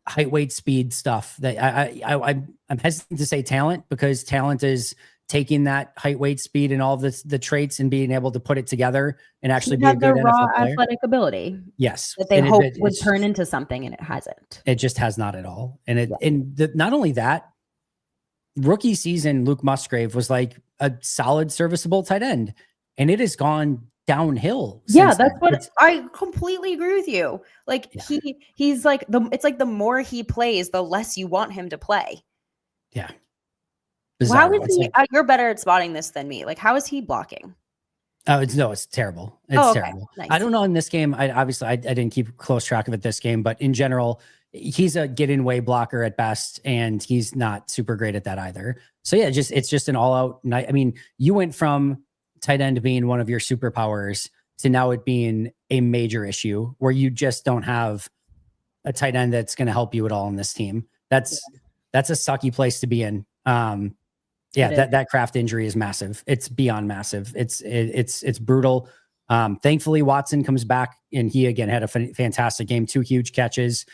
height, weight, speed stuff that I'm hesitant to say talent, because talent is taking that height, weight, speed, and all the traits and being able to put it together and actually be a good raw NFL player. Athletic ability. Yes. That they hope would turn into something, and it hasn't. It just has not at all. And not only that, rookie season, Luke Musgrave was like a solid, serviceable tight end, and it has gone downhill. Yeah, that's what I completely agree with you. Like, he's like it's like the more he plays, the less you want him to play. Yeah. Bizarre. How is he? You're better at spotting this than me. Like, how is he blocking? Oh, it's terrible. It's Oh, okay. terrible. Nice. I don't know in this game. I didn't keep close track of it this game, but in general, he's a get in way blocker at best, and he's not super great at that either. So yeah, it's just an all out night. I mean, you went from tight end being one of your superpowers to now it being a major issue where you just don't have a tight end that's going to help you at all in this team. That's a sucky place to be in. Yeah, that Kraft injury is massive. It's beyond massive. It's brutal. Thankfully, Watson comes back, and he again had a fantastic game. 2 huge catches.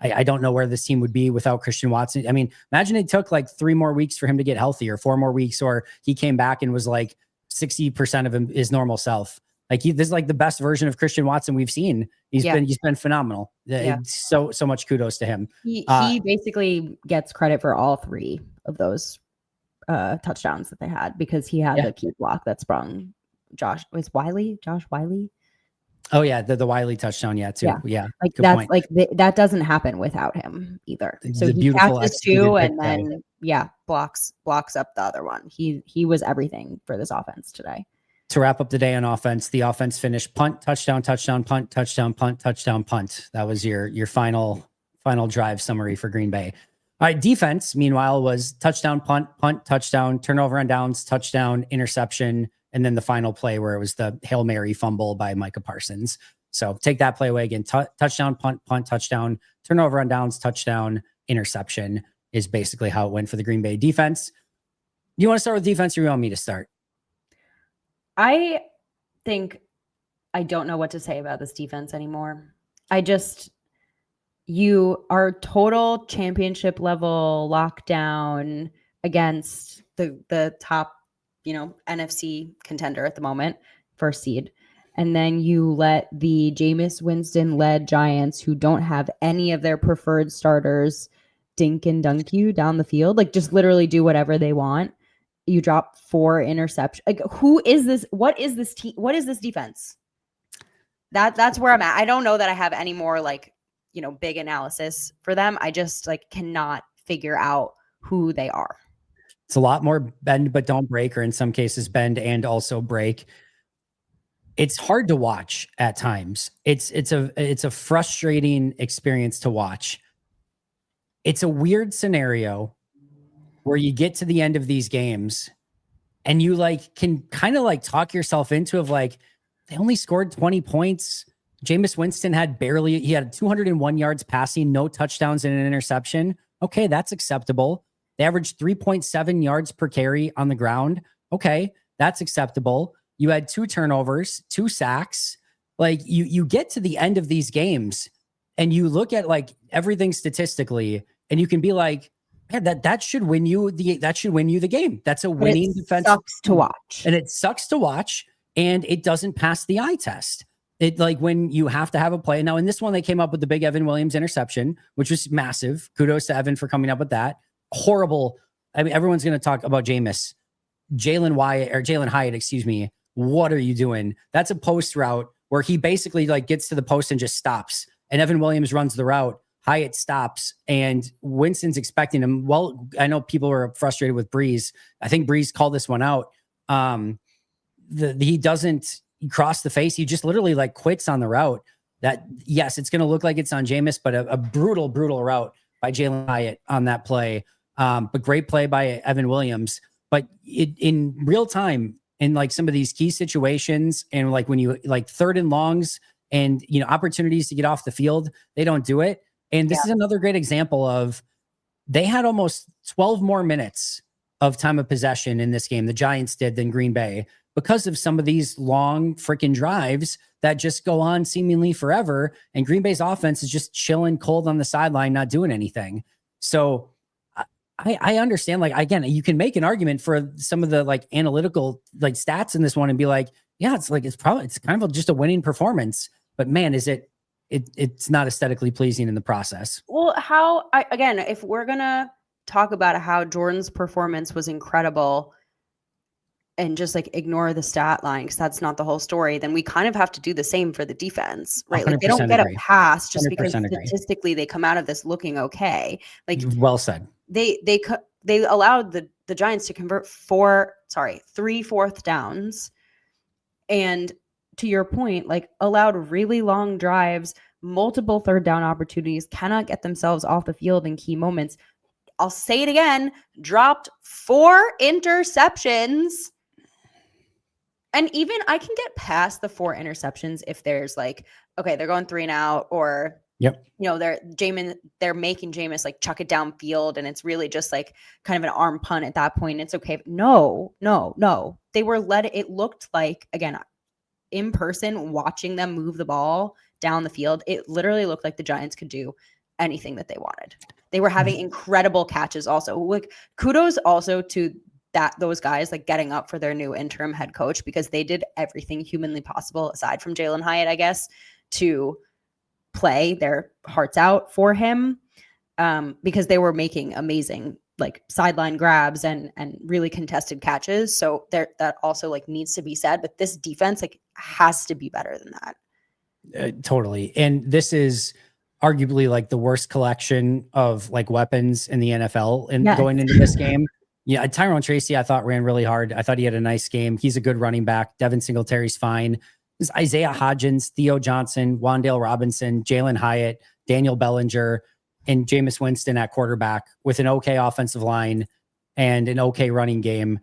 I don't know where this team would be without Christian Watson. I mean, imagine it took like 3 more weeks for him to get healthy, or 4 more weeks, or he came back and was like 60% of his normal self. Like this is like the best version of Christian Watson we've seen. He's been phenomenal. Yeah. So much kudos to him. He basically gets credit for all 3 of those touchdowns that they had, because he had the key block that sprung Josh Wiley. Oh yeah, the Wiley touchdown, too. Yeah, like that's point. That doesn't happen without him either. So he catches 2 and then blocks up the other one. He was everything for this offense today. To wrap up the day on offense, the offense finished punt, touchdown, touchdown, punt, touchdown, punt, touchdown, punt. That was your final drive summary for Green Bay. All right, defense, meanwhile, was touchdown, punt, touchdown, turnover on downs, touchdown, interception, and then the final play where it was the Hail Mary fumble by Micah Parsons. So take that play away again. Touchdown, punt, touchdown, turnover on downs, touchdown, interception is basically how it went for the Green Bay defense. You want to start with defense, or you want me to start? I think I don't know what to say about this defense anymore. You are total championship level lockdown against the top, NFC contender at the moment, first seed. And then you let the Jameis Winston led Giants, who don't have any of their preferred starters, dink and dunk you down the field, like just literally do whatever they want. You drop 4 interceptions. Like, who is this? What is this team? What is this defense? That's where I'm at. I don't know that I have any more big analysis for them. I just cannot figure out who they are. It's a lot more bend but don't break, or in some cases bend and also break. It's hard to watch at times. It's a frustrating experience to watch. It's a weird scenario where you get to the end of these games and you can kind of talk yourself into they only scored 20 points. Jameis Winston had 201 yards passing, no touchdowns and an interception. Okay, that's acceptable. They averaged 3.7 yards per carry on the ground. Okay, that's acceptable. You had 2 turnovers, 2 sacks. You get to the end of these games and you look at everything statistically and you can be like, yeah, that should win you the game. That's a winning defense. Sucks to watch. And it sucks to watch, and it doesn't pass the eye test. It when you have to have a play. Now in this one, they came up with the big Evan Williams interception, which was massive. Kudos to Evan for coming up with that. Horrible. I mean, everyone's going to talk about Jameis. Jalen Hyatt, excuse me. What are you doing? That's a post route where he basically gets to the post and just stops. And Evan Williams runs the route. Hyatt stops, and Winston's expecting him. Well, I know people were frustrated with Breeze. I think Breeze called this one out. He doesn't cross the face. He just literally quits on the route. That, yes, it's going to look like it's on Jameis, but a brutal route by Jalen Hyatt on that play. But great play by Evan Williams. But in real time, in some of these key situations, and when you 3rd and longs and opportunities to get off the field, they don't do it. And this is another great example of they had almost 12 more minutes of time of possession in this game, the Giants did, than Green Bay, because of some of these long freaking drives that just go on seemingly forever. And Green Bay's offense is just chilling cold on the sideline, not doing anything. So I understand, again, you can make an argument for some of the analytical stats in this one and be it's kind of just a winning performance, but man, it's not aesthetically pleasing in the process. Well, again, if we're going to talk about how Jordan's performance was incredible and just ignore the stat line, because that's not the whole story, then we kind of have to do the same for the defense, right? They don't get a pass just because statistically they come out of this looking okay. Well said. They allowed the Giants to convert 3 4th downs. And to your point, like allowed really long drives, multiple third down opportunities, cannot get themselves off the field in key moments. I'll say it again, dropped 4 interceptions. And even I can get past the 4 interceptions if there's like, okay, they're going 3 and out, or Yep. you know, they're making Jameis like chuck it downfield and it's really just like kind of an arm punt at that point. It's okay. No. They were it looked like, again, in person, watching them move the ball down the field, it literally looked like the Giants could do anything that they wanted. They were having incredible catches also. Like kudos also to those guys like getting up for their new interim head coach, because they did everything humanly possible aside from Jalen Hyatt, I guess, to play their hearts out for him, because they were making amazing like sideline grabs and really contested catches. So that also like needs to be said, but this defense like has to be better than that. Totally. And this is arguably like the worst collection of like weapons in the NFL and going into this game. Yeah, Tyrone Tracy, I thought ran really hard. I thought he had a nice game. He's a good running back. Devin Singletary's fine. There's Isaiah Hodgins, Theo Johnson, Wan'Dale Robinson, Jalen Hyatt, Daniel Bellinger, and Jameis Winston at quarterback with an okay offensive line and an okay running game.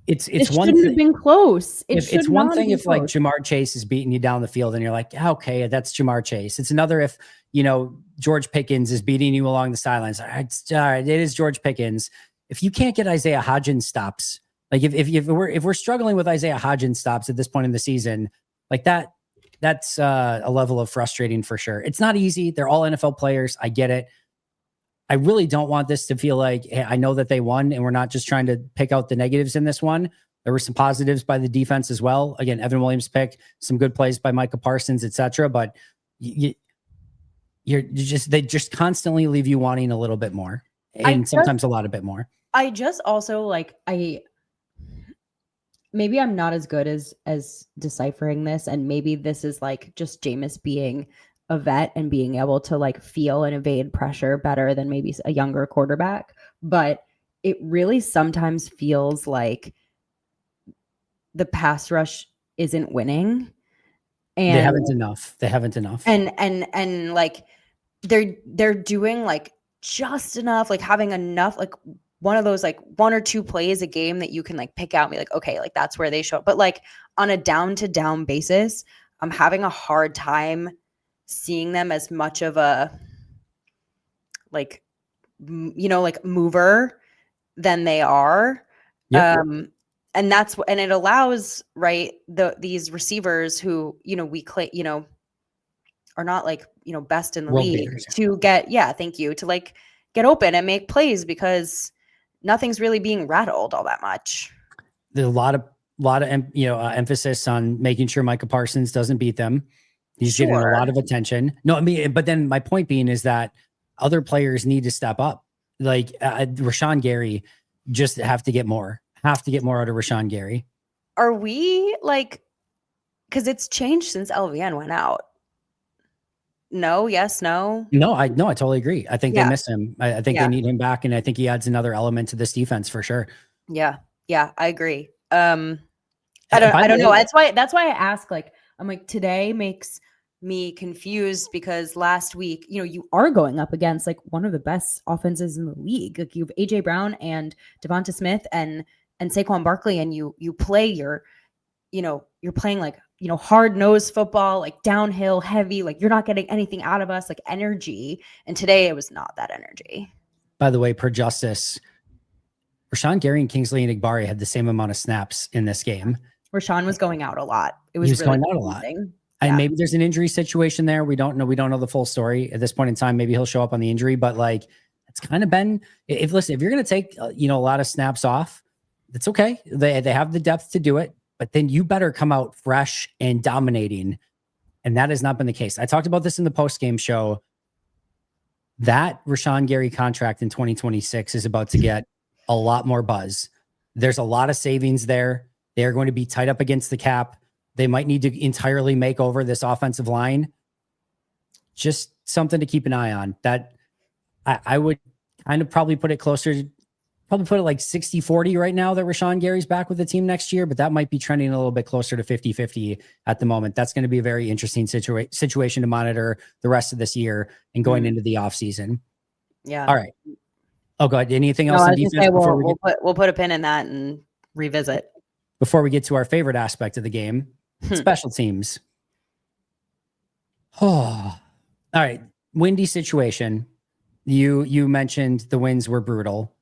It shouldn't have been close. It's one thing if like Jamar Chase is beating you down the field and you're like, okay, that's Jamar Chase. It's another if, you know, George Pickens is beating you along the sidelines. All right, it is George Pickens. If you can't get Isaiah Hodgins stops, like if we're struggling with Isaiah Hodgins stops at this point in the season, like that's a level of frustrating for sure. It's not easy. They're all NFL players. I get it. I really don't want this to feel like, hey, I know that they won and we're not just trying to pick out the negatives in this one. There were some positives by the defense as well. Again, Evan Williams pick, some good plays by Micah Parsons, etc. But they just constantly leave you wanting a little bit more, and sometimes a lot a bit more. I just also like maybe I'm not as good as deciphering this, and maybe this is like just Jameis being a vet and being able to like feel and evade pressure better than maybe a younger quarterback. But it really sometimes feels like the pass rush isn't winning. And they haven't enough. And like they're doing like just enough, like having enough, like one of those like 1 or 2 plays a game that you can like pick out and be like, okay, like that's where they show up. But like on a down to down basis, I'm having a hard time seeing them as much of a like, you know, like mover than they are. Yep. And that's and it allows, right, these receivers who, you know, are not like, you know, best in the league to get, thank you, to like get open and make plays, because nothing's really being rattled all that much. There's a lot of emphasis on making sure Micah Parsons doesn't beat them. He's getting a lot of attention. No, I mean, but then my point being is that other players need to step up. Like Rashawn Gary just have to get more out of Rashawn Gary. Are we like, because it's changed since LVN went out. No, yes, no. No, I totally agree. I think they miss him. I think they need him back, and I think he adds another element to this defense for sure. Yeah, I agree. I don't know. That's why I ask. Like, I'm like, today makes me confused because last week, you know, you are going up against like one of the best offenses in the league. Like you have AJ Brown and Devonta Smith and Saquon Barkley, and you play you're playing like, you know, hard-nosed football, like downhill, heavy, like you're not getting anything out of us, like energy. And today it was not that energy. By the way, per Justice, Rashawn Gary and Kingsley Enagbare had the same amount of snaps in this game. Rashawn was going out a lot. He was really going out a lot. And maybe there's an injury situation there. We don't know the full story at this point in time. Maybe he'll show up on the injury, but like it's kind of been, if you're going to take, a lot of snaps off, it's okay. They have the depth to do it, but then you better come out fresh and dominating. And that has not been the case. I talked about this in the post-game show. That Rashawn Gary contract in 2026 is about to get a lot more buzz. There's a lot of savings there. They are going to be tight up against the cap. They might need to entirely make over this offensive line. Just something to keep an eye on. That I would kind of probably put it closer probably put it like 60-40 right now that Rashawn Gary's back with the team next year, but that might be trending a little bit closer to 50-50 at the moment. That's going to be a very interesting situation to monitor the rest of this year and going into the offseason. Yeah. All right. Oh, God. Anything No, else I on was defense say before we'll put a pin in that and revisit. before we get to our favorite aspect of the game, special teams. Oh, all right. Windy situation. You mentioned the winds were brutal.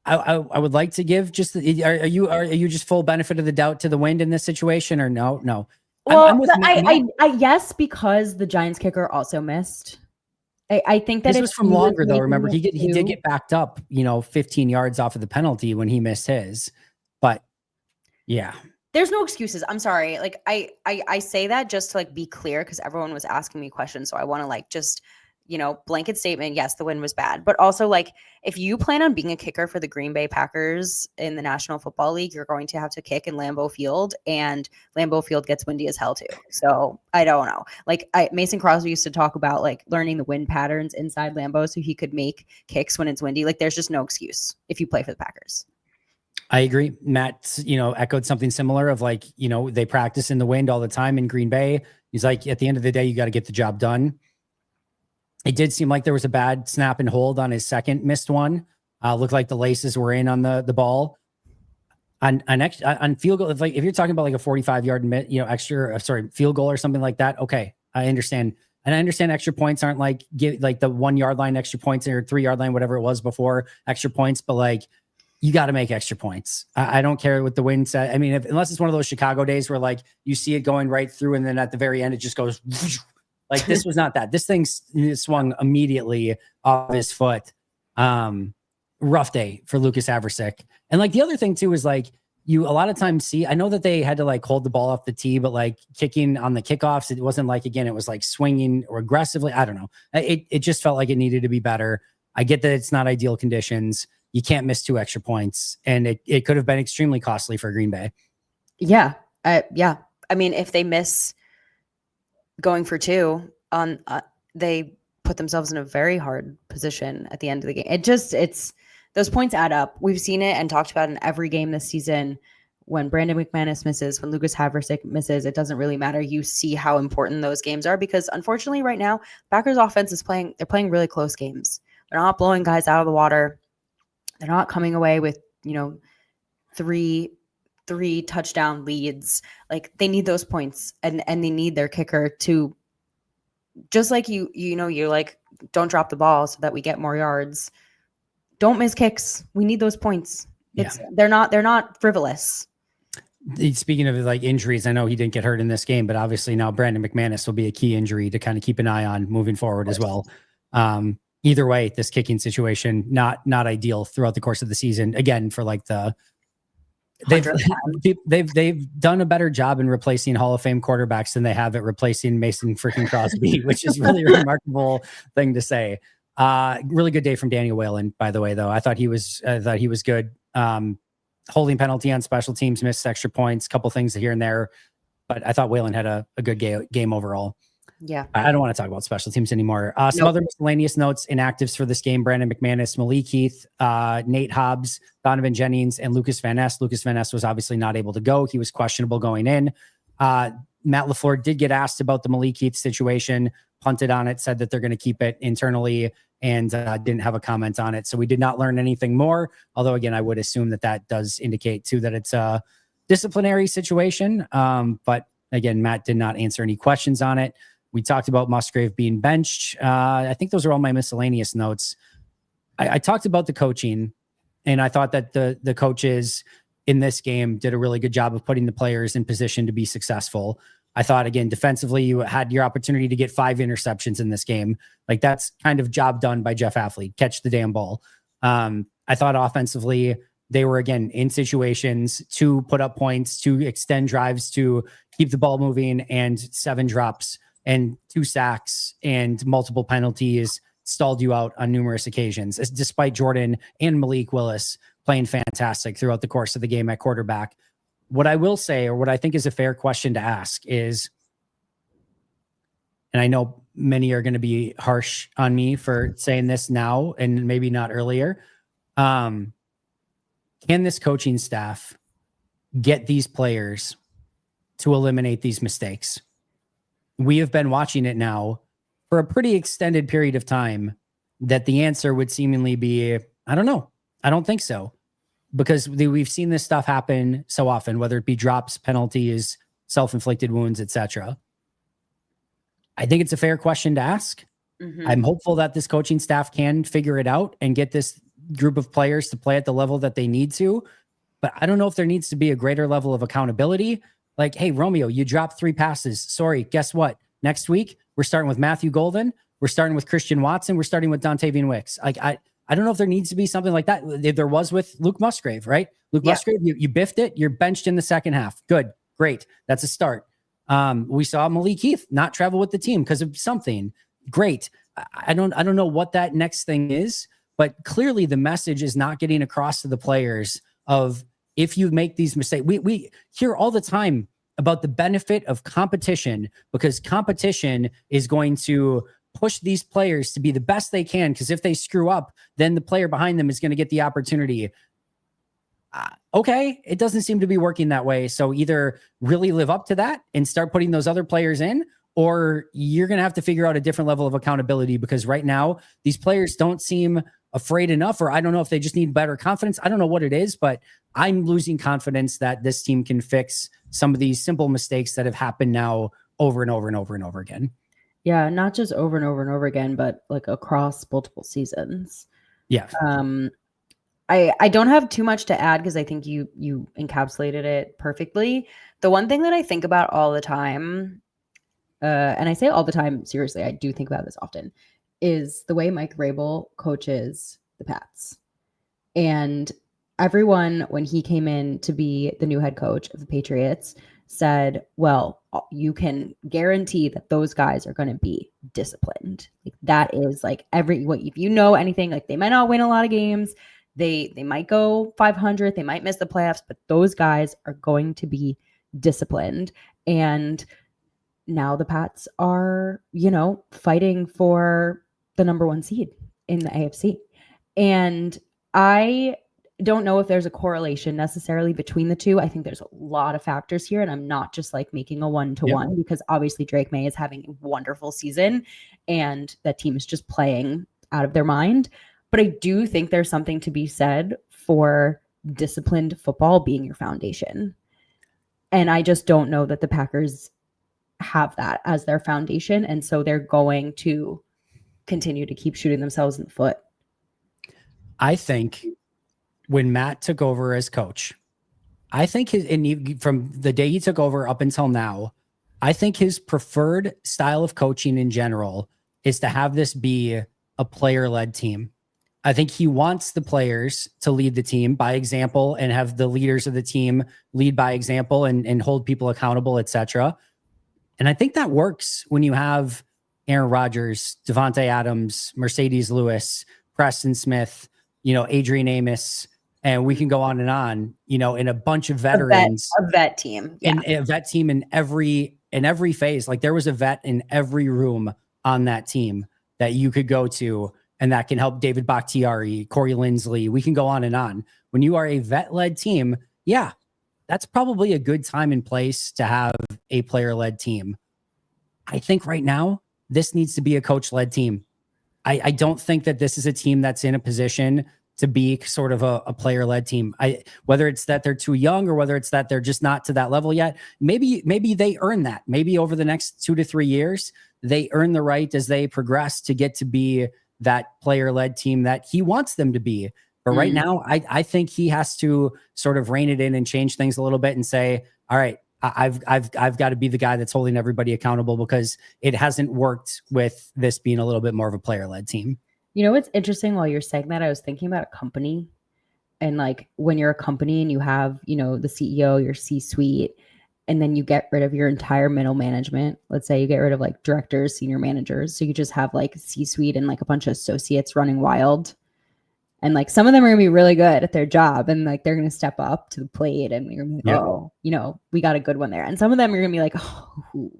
I would like to give just are you just full benefit of the doubt to the wind in this situation or no? No. Well, I'm with Matt. I yes, because the Giants kicker also missed. I think that This was from longer though. Remember, he did get backed up, 15 yards off of the penalty when he missed his. But yeah. There's no excuses. I'm sorry. Like I say that just to like be clear because everyone was asking me questions. So I want to like just, blanket statement. Yes, the win was bad. But also like if you plan on being a kicker for the Green Bay Packers in the National Football League, you're going to have to kick in Lambeau Field, and Lambeau Field gets windy as hell too. So I don't know. Like Mason Crosby used to talk about like learning the wind patterns inside Lambeau so he could make kicks when it's windy. Like there's just no excuse if you play for the Packers. I agree. Matt, echoed something similar of like, they practice in the wind all the time in Green Bay. He's like, at the end of the day, you got to get the job done. It did seem like there was a bad snap and hold on his second missed one. Looked like the laces were in on the ball. On field goal, if you're talking about like a 45-yard field goal or something like that, okay, I understand. And I understand extra points aren't like the 1 yard line extra points or 3 yard line, whatever it was before extra points, but like you got to make extra points. I don't care what the wind said. I mean, unless it's one of those Chicago days where like you see it going right through and then at the very end, it just goes like this was not that. This thing swung immediately off his foot. Rough day for Lucas Havrisik. And like the other thing too is like you a lot of times see, I know that they had to like hold the ball off the tee, but like kicking on the kickoffs, it wasn't like, again, it was like swinging or aggressively. I don't know. It just felt like it needed to be better. I get that it's not ideal conditions. You can't miss 2 extra points, and it could have been extremely costly for Green Bay. Yeah. Yeah. I mean, if they miss going for 2 on, they put themselves in a very hard position at the end of the game. It's those points add up. We've seen it and talked about in every game this season. When Brandon McManus misses, when Lucas Havrisik misses, it doesn't really matter. You see how important those games are because unfortunately right now, Packers offense they're playing really close games. They're not blowing guys out of the water. They're not coming away with, three touchdown leads. Like they need those points and they need their kicker to just like you're like, don't drop the ball so that we get more yards. Don't miss kicks. We need those points. They're not frivolous. Speaking of like injuries, I know he didn't get hurt in this game, but obviously now Brandon McManus will be a key injury to kind of keep an eye on moving forward as well. Either way, this kicking situation, not ideal throughout the course of the season. Again, for like they've done a better job in replacing Hall of Fame quarterbacks than they have at replacing Mason freaking Crosby, which is really a remarkable thing to say. Really good day from Daniel Whalen, by the way, though. I thought he was good. Holding penalty on special teams, missed extra points, couple things here and there, but I thought Whalen had a good game overall. Yeah. I don't want to talk about special teams anymore. Some other miscellaneous notes, inactives for this game: Brandon McManus, Malik Heath, Nate Hobbs, Donovan Jennings, and Lucas Van Ness. Lucas Van Ness was obviously not able to go. He was questionable going in. Matt LaFleur did get asked about the Malik Heath situation, punted on it, said that they're going to keep it internally, and didn't have a comment on it. So we did not learn anything more. Although, again, I would assume that does indicate too that it's a disciplinary situation. But again, Matt did not answer any questions on it. We talked about Musgrave being benched. I think those are all my miscellaneous notes. I talked about the coaching, and I thought that the coaches in this game did a really good job of putting the players in position to be successful. I thought, again, defensively, you had your opportunity to get 5 interceptions in this game. Like that's kind of job done by Jeff Affley. Catch the damn ball. I thought offensively, they were, again, in situations to put up points, to extend drives, to keep the ball moving, and 7 drops and 2 sacks and multiple penalties stalled you out on numerous occasions, despite Jordan and Malik Willis playing fantastic throughout the course of the game at quarterback. What I will say, or what I think is a fair question to ask is, and I know many are going to be harsh on me for saying this now and maybe not earlier, Can this coaching staff get these players to eliminate these mistakes? We have been watching it now for a pretty extended period of time that the answer would seemingly be, I don't know. I don't think so. Because we've seen this stuff happen so often, whether it be drops, penalties, self-inflicted wounds, etc. I think it's a fair question to ask. Mhm. I'm hopeful that this coaching staff can figure it out and get this group of players to play at the level that they need to. But I don't know if there needs to be a greater level of accountability. Like, hey, Romeo, you dropped 3 passes. Sorry, guess what? Next week, we're starting with Matthew Golden. We're starting with Christian Watson. We're starting with Dontavian Wicks. Like, I don't know if there needs to be something like that. There was with Luke Musgrave, right? Luke Musgrave, you biffed it. You're benched in the second half. Good. Great. That's a start. We saw Malik Heath not travel with the team because of something. Great. I don't know what that next thing is, but clearly the message is not getting across to the players of, if you make these mistakes. We hear all the time about the benefit of competition, because competition is going to push these players to be the best they can, because if they screw up, then the player behind them is going to get the opportunity. Okay, it doesn't seem to be working that way. So either really live up to that and start putting those other players in, or you're going to have to figure out a different level of accountability, because right now these players don't seem afraid enough, or I don't know if they just need better confidence. I don't know what it is, but I'm losing confidence that this team can fix some of these simple mistakes that have happened now over and over and over and over again. Yeah, not just over and over and over again, but like across multiple seasons. Yeah. I don't have too much to add because I think you encapsulated it perfectly. The one thing that I think about all the time, and I say all the time, seriously, I do think about this often, is the way Mike Vrabel coaches the Pats. And everyone, when he came in to be the new head coach of the Patriots, said, well, you can guarantee that those guys are going to be disciplined. Like, that is like if you know anything, like, they might not win a lot of games. They might go 500. They might miss the playoffs, but those guys are going to be disciplined. And now the Pats are, fighting for the number 1 seed in the AFC. And I don't know if there's a correlation necessarily between the two. I think there's a lot of factors here, and I'm not just like making a 1-to-1, because obviously Drake May is having a wonderful season and that team is just playing out of their mind. But I do think there's something to be said for disciplined football being your foundation. And I just don't know that the Packers have that as their foundation. And so they're going to continue to keep shooting themselves in the foot. I think when Matt took over as coach, I think from the day he took over up until now, I think his preferred style of coaching in general is to have this be a player-led team. I think he wants the players to lead the team by example and have the leaders of the team lead by example and hold people accountable, etc. And I think that works when you have Aaron Rodgers, Devontae Adams, Mercedes Lewis, Preston Smith, Adrian Amos, and we can go on, and a bunch of veterans. A vet team. Yeah. A vet team in every phase. Like, there was a vet in every room on that team that you could go to, and that can help. David Bakhtiari, Corey Linsley. We can go on and on. When you are a vet-led team, yeah, that's probably a good time and place to have a player-led team. I think right now, this needs to be a coach-led team. I don't think that this is a team that's in a position to be sort of a player-led team. Whether it's that they're too young or whether it's that they're just not to that level yet, maybe they earn that. Maybe over the next 2 to 3 years, they earn the right as they progress to get to be that player-led team that he wants them to be. But right now, I think he has to sort of rein it in and change things a little bit and say, all right, I've got to be the guy that's holding everybody accountable, because it hasn't worked with this being a little bit more of a player-led team. What's interesting, while you're saying that, I was thinking about a company, and like, when you're a company and you have, the CEO, your C-suite, and then you get rid of your entire middle management. Let's say you get rid of like directors, senior managers. So you just have like C-suite and like a bunch of associates running wild. And like, some of them are going to be really good at their job, and like, they're going to step up to the plate, and we're going to be like, oh, we got a good one there. And some of them are going to be like, oh,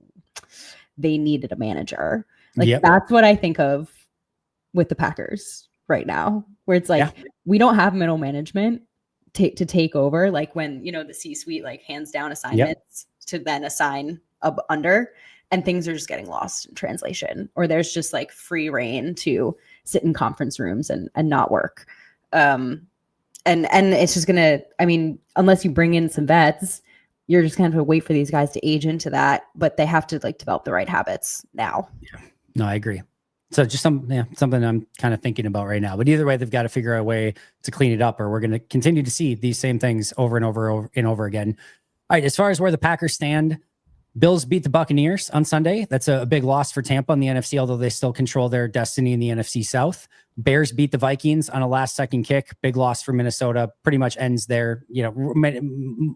they needed a manager. Like, that's what I think of with the Packers right now, where it's like we don't have middle management to take over. Like when, you know, the C-suite like hands down assignments to then assign up under, and things are just getting lost in translation, or there's just like free reign to sit in conference rooms and not work. And it's just gonna, I mean, unless you bring in some vets, you're just gonna have to wait for these guys to age into that, but they have to like develop the right habits now. Yeah. No, I agree. So just something I'm kind of thinking about right now. But either way, they've got to figure out a way to clean it up, or we're going to continue to see these same things over and over again. All right, as far as where the Packers stand, Bills beat the Buccaneers on Sunday. That's a big loss for Tampa in the NFC, although they still control their destiny in the NFC South. Bears beat the Vikings on a last-second kick. Big loss for Minnesota. Pretty much ends their,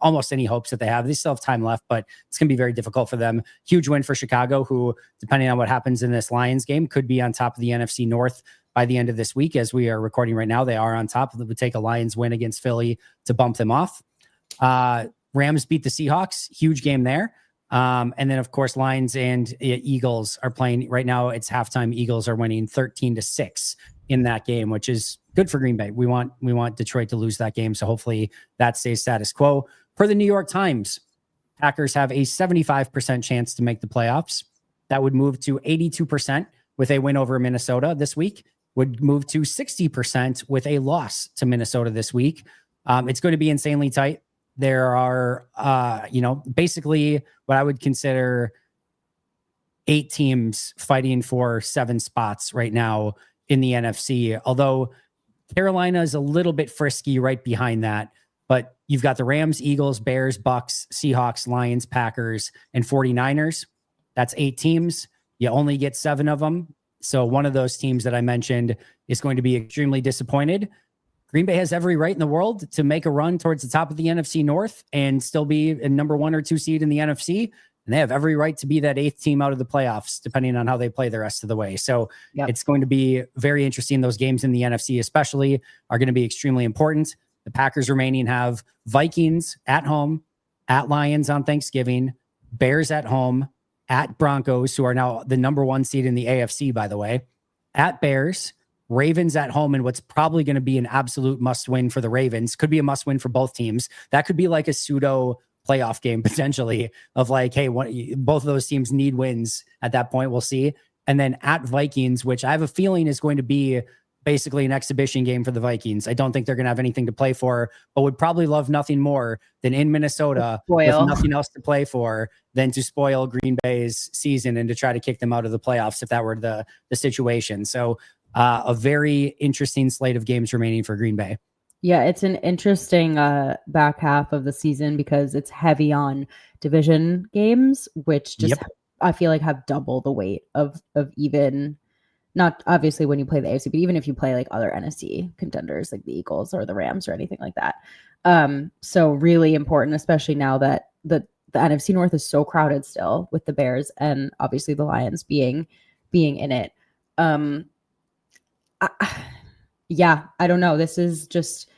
almost any hopes that they have. They still have time left, but it's going to be very difficult for them. Huge win for Chicago, who, depending on what happens in this Lions game, could be on top of the NFC North by the end of this week. As we are recording right now, they are on top. It would take a Lions win against Philly to bump them off. Rams beat the Seahawks. Huge game there. And then, of course, Lions and Eagles are playing right now. It's halftime. Eagles are winning 13-6 in that game, which is good for Green Bay. We want Detroit to lose that game. So hopefully that stays status quo. Per the New York Times, Packers have a 75% chance to make the playoffs. That would move to 82% with a win over Minnesota this week, would move to 60% with a loss to Minnesota this week. It's going to be insanely tight. There are, basically what I would consider 8 teams fighting for 7 spots right now in the NFC, although Carolina is a little bit frisky right behind that. But you've got the Rams, Eagles, Bears, Bucks, Seahawks, Lions, Packers, and 49ers. That's 8 teams. You only get 7 of them. So one of those teams that I mentioned is going to be extremely disappointed. Green Bay has every right in the world to make a run towards the top of the NFC North and still be a number 1 or 2 seed in the NFC. And they have every right to be that 8th team out of the playoffs, depending on how they play the rest of the way. So It's going to be very interesting. Those games in the NFC especially are going to be extremely important. The Packers remaining have Vikings at home, at Lions on Thanksgiving, Bears at home, at Broncos, who are now the number 1 seed in the AFC, by the way, at Bears, Ravens at home, and what's probably going to be an absolute must-win for the Ravens. Could be a must-win for both teams. That could be like a pseudo playoff game potentially of like, hey, both of those teams need wins at that point. We'll see. And then at Vikings, which I have a feeling is going to be basically an exhibition game for the Vikings. I don't think they're going to have anything to play for, but would probably love nothing more than in Minnesota with nothing else to play for than to spoil Green Bay's season and to try to kick them out of the playoffs if that were the situation. So a very interesting slate of games remaining for Green Bay. Yeah, it's an interesting back half of the season because it's heavy on division games, which just I feel like have double the weight of even, not obviously when you play the AFC, but even if you play like other NFC contenders like the Eagles or the Rams or anything like that. So really important, especially now that the NFC North is so crowded still with the Bears and obviously the Lions being in it. I don't know. This is just,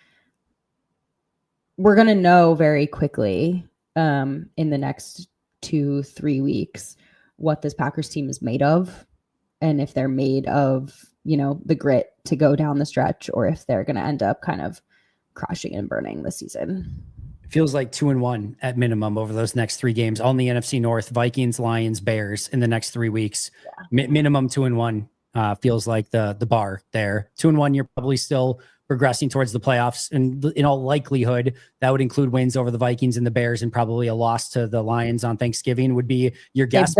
we're going to know very quickly in the next 2-3 weeks what this Packers team is made of, and if they're made of, the grit to go down the stretch, or if they're going to end up kind of crashing and burning this season. It feels like 2-1 at minimum over those next 3 games. All in the NFC North, Vikings, Lions, Bears in the next 3 weeks. Minimum 2-1. Feels like the bar there. 2-1, you're probably still progressing towards the playoffs, and in all likelihood that would include wins over the Vikings and the Bears, and probably a loss to the Lions on Thanksgiving would be your guess.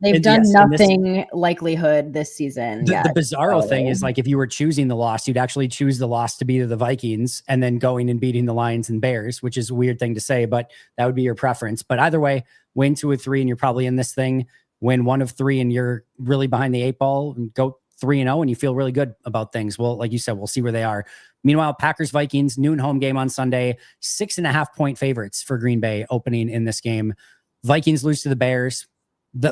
They've done nothing likelihood this season. The bizarro thing is, like, if you were choosing the loss, you'd actually choose the loss to be to the Vikings and then going and beating the Lions and Bears, which is a weird thing to say, but that would be your preference. But either way, win 2 of 3 and you're probably in this thing. Win 1 of 3 and you're really behind the 8 ball, and go 3-0 and you feel really good about things. Well, like you said, we'll see where they are. Meanwhile, Packers Vikings, noon home game on Sunday, 6.5 point favorites for Green Bay opening in this game. Vikings lose to the Bears.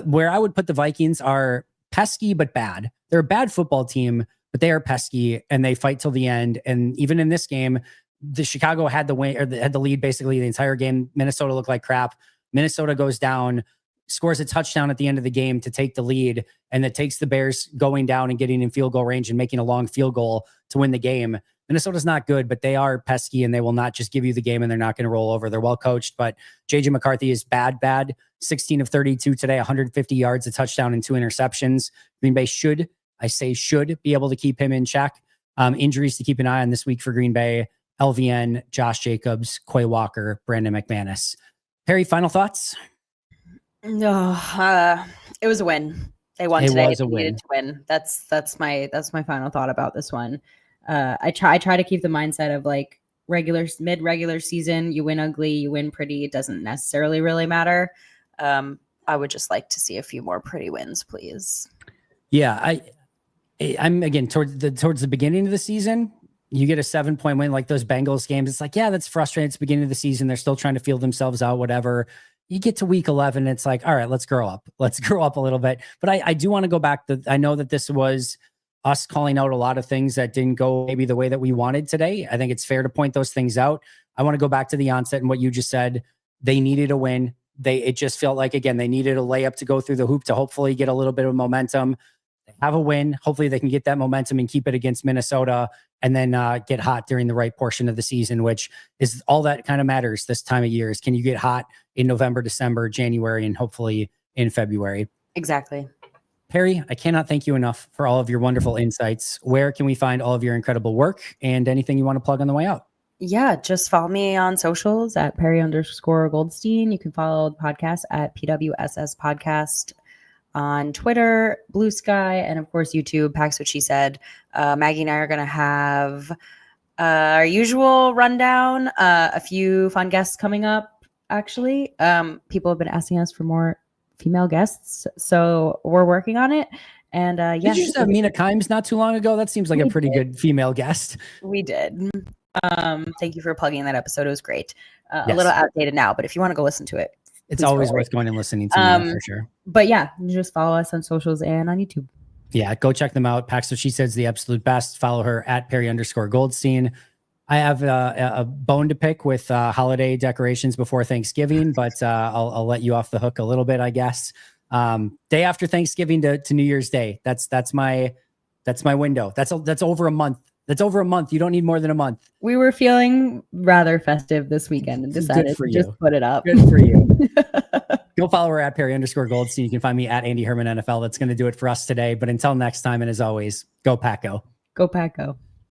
Where I would put the Vikings are pesky but bad. They're a bad football team, but they are pesky and they fight till the end. And even in this game, the Chicago had the win, or had the lead basically the entire game. Minnesota looked like crap. Minnesota goes down. scores a touchdown at the end of the game to take the lead, and that takes the Bears going down and getting in field goal range and making a long field goal to win the game. Minnesota's not good, but they are pesky, and they will not just give you the game, and they're not going to roll over. They're well coached, but JJ McCarthy is bad. 16 of 32 today, 150 yards, a touchdown, and 2 interceptions. Green Bay should be able to keep him in check. Injuries to keep an eye on this week for Green Bay: LVN, Josh Jacobs, Quay Walker, Brandon McManus. Perri, final thoughts? No, it was a win. They won today. They needed to win. That's my final thought about this one. I try to keep the mindset of like mid-regular season. You win ugly, you win pretty. It doesn't necessarily really matter. I would just like to see a few more pretty wins, please. Yeah, I'm again towards the beginning of the season. You get a 7-point win like those Bengals games. It's like, yeah, that's frustrating. It's the beginning of the season. They're still trying to feel themselves out, whatever. You get to week 11, it's like, all right, let's grow up. Let's grow up a little bit. But I do want to go back to, I know that this was us calling out a lot of things that didn't go maybe the way that we wanted today. I think it's fair to point those things out. I want to go back to the onset and what you just said. They needed a win. It just felt like, again, they needed a layup to go through the hoop to hopefully get a little bit of momentum. They have a win. Hopefully they can get that momentum and keep it against Minnesota, and then get hot during the right portion of the season, which is all that kind of matters this time of year. Is can you get hot in November, December, January, and hopefully in February. Exactly. Perri, I cannot thank you enough for all of your wonderful insights. Where can we find all of your incredible work and anything you want to plug on the way out? Yeah, just follow me on socials at Perri_Goldstein. You can follow the podcast at PWSS Podcast on Twitter, Blue Sky, and of course YouTube. Pax What She Said. Maggie and I are going to have our usual rundown. A few fun guests coming up, actually. People have been asking us for more female guests, so we're working on it. And Did you just have Mina Kimes not too long ago? That seems like a pretty good female guest. We did. Thank you for plugging that episode. It was great. Yes. A little outdated now, but if you want to go listen to it, it's always worth going and listening to Mina for sure. But yeah, just follow us on socials and on YouTube. Yeah, go check them out. Pax What She Said is the absolute best. Follow her at Perri_Goldstein. I have a bone to pick with holiday decorations before Thanksgiving, but I'll let you off the hook a little bit, I guess. Day after Thanksgiving to New Year's Day. That's my window. That's over a month. That's over a month. You don't need more than a month. We were feeling rather festive this weekend and decided to just put it up. Good for you. Go follow her at Perri_Goldstein. You can find me at Andy Herman NFL. That's going to do it for us today. But until next time, and as always, go Paco. Go Paco.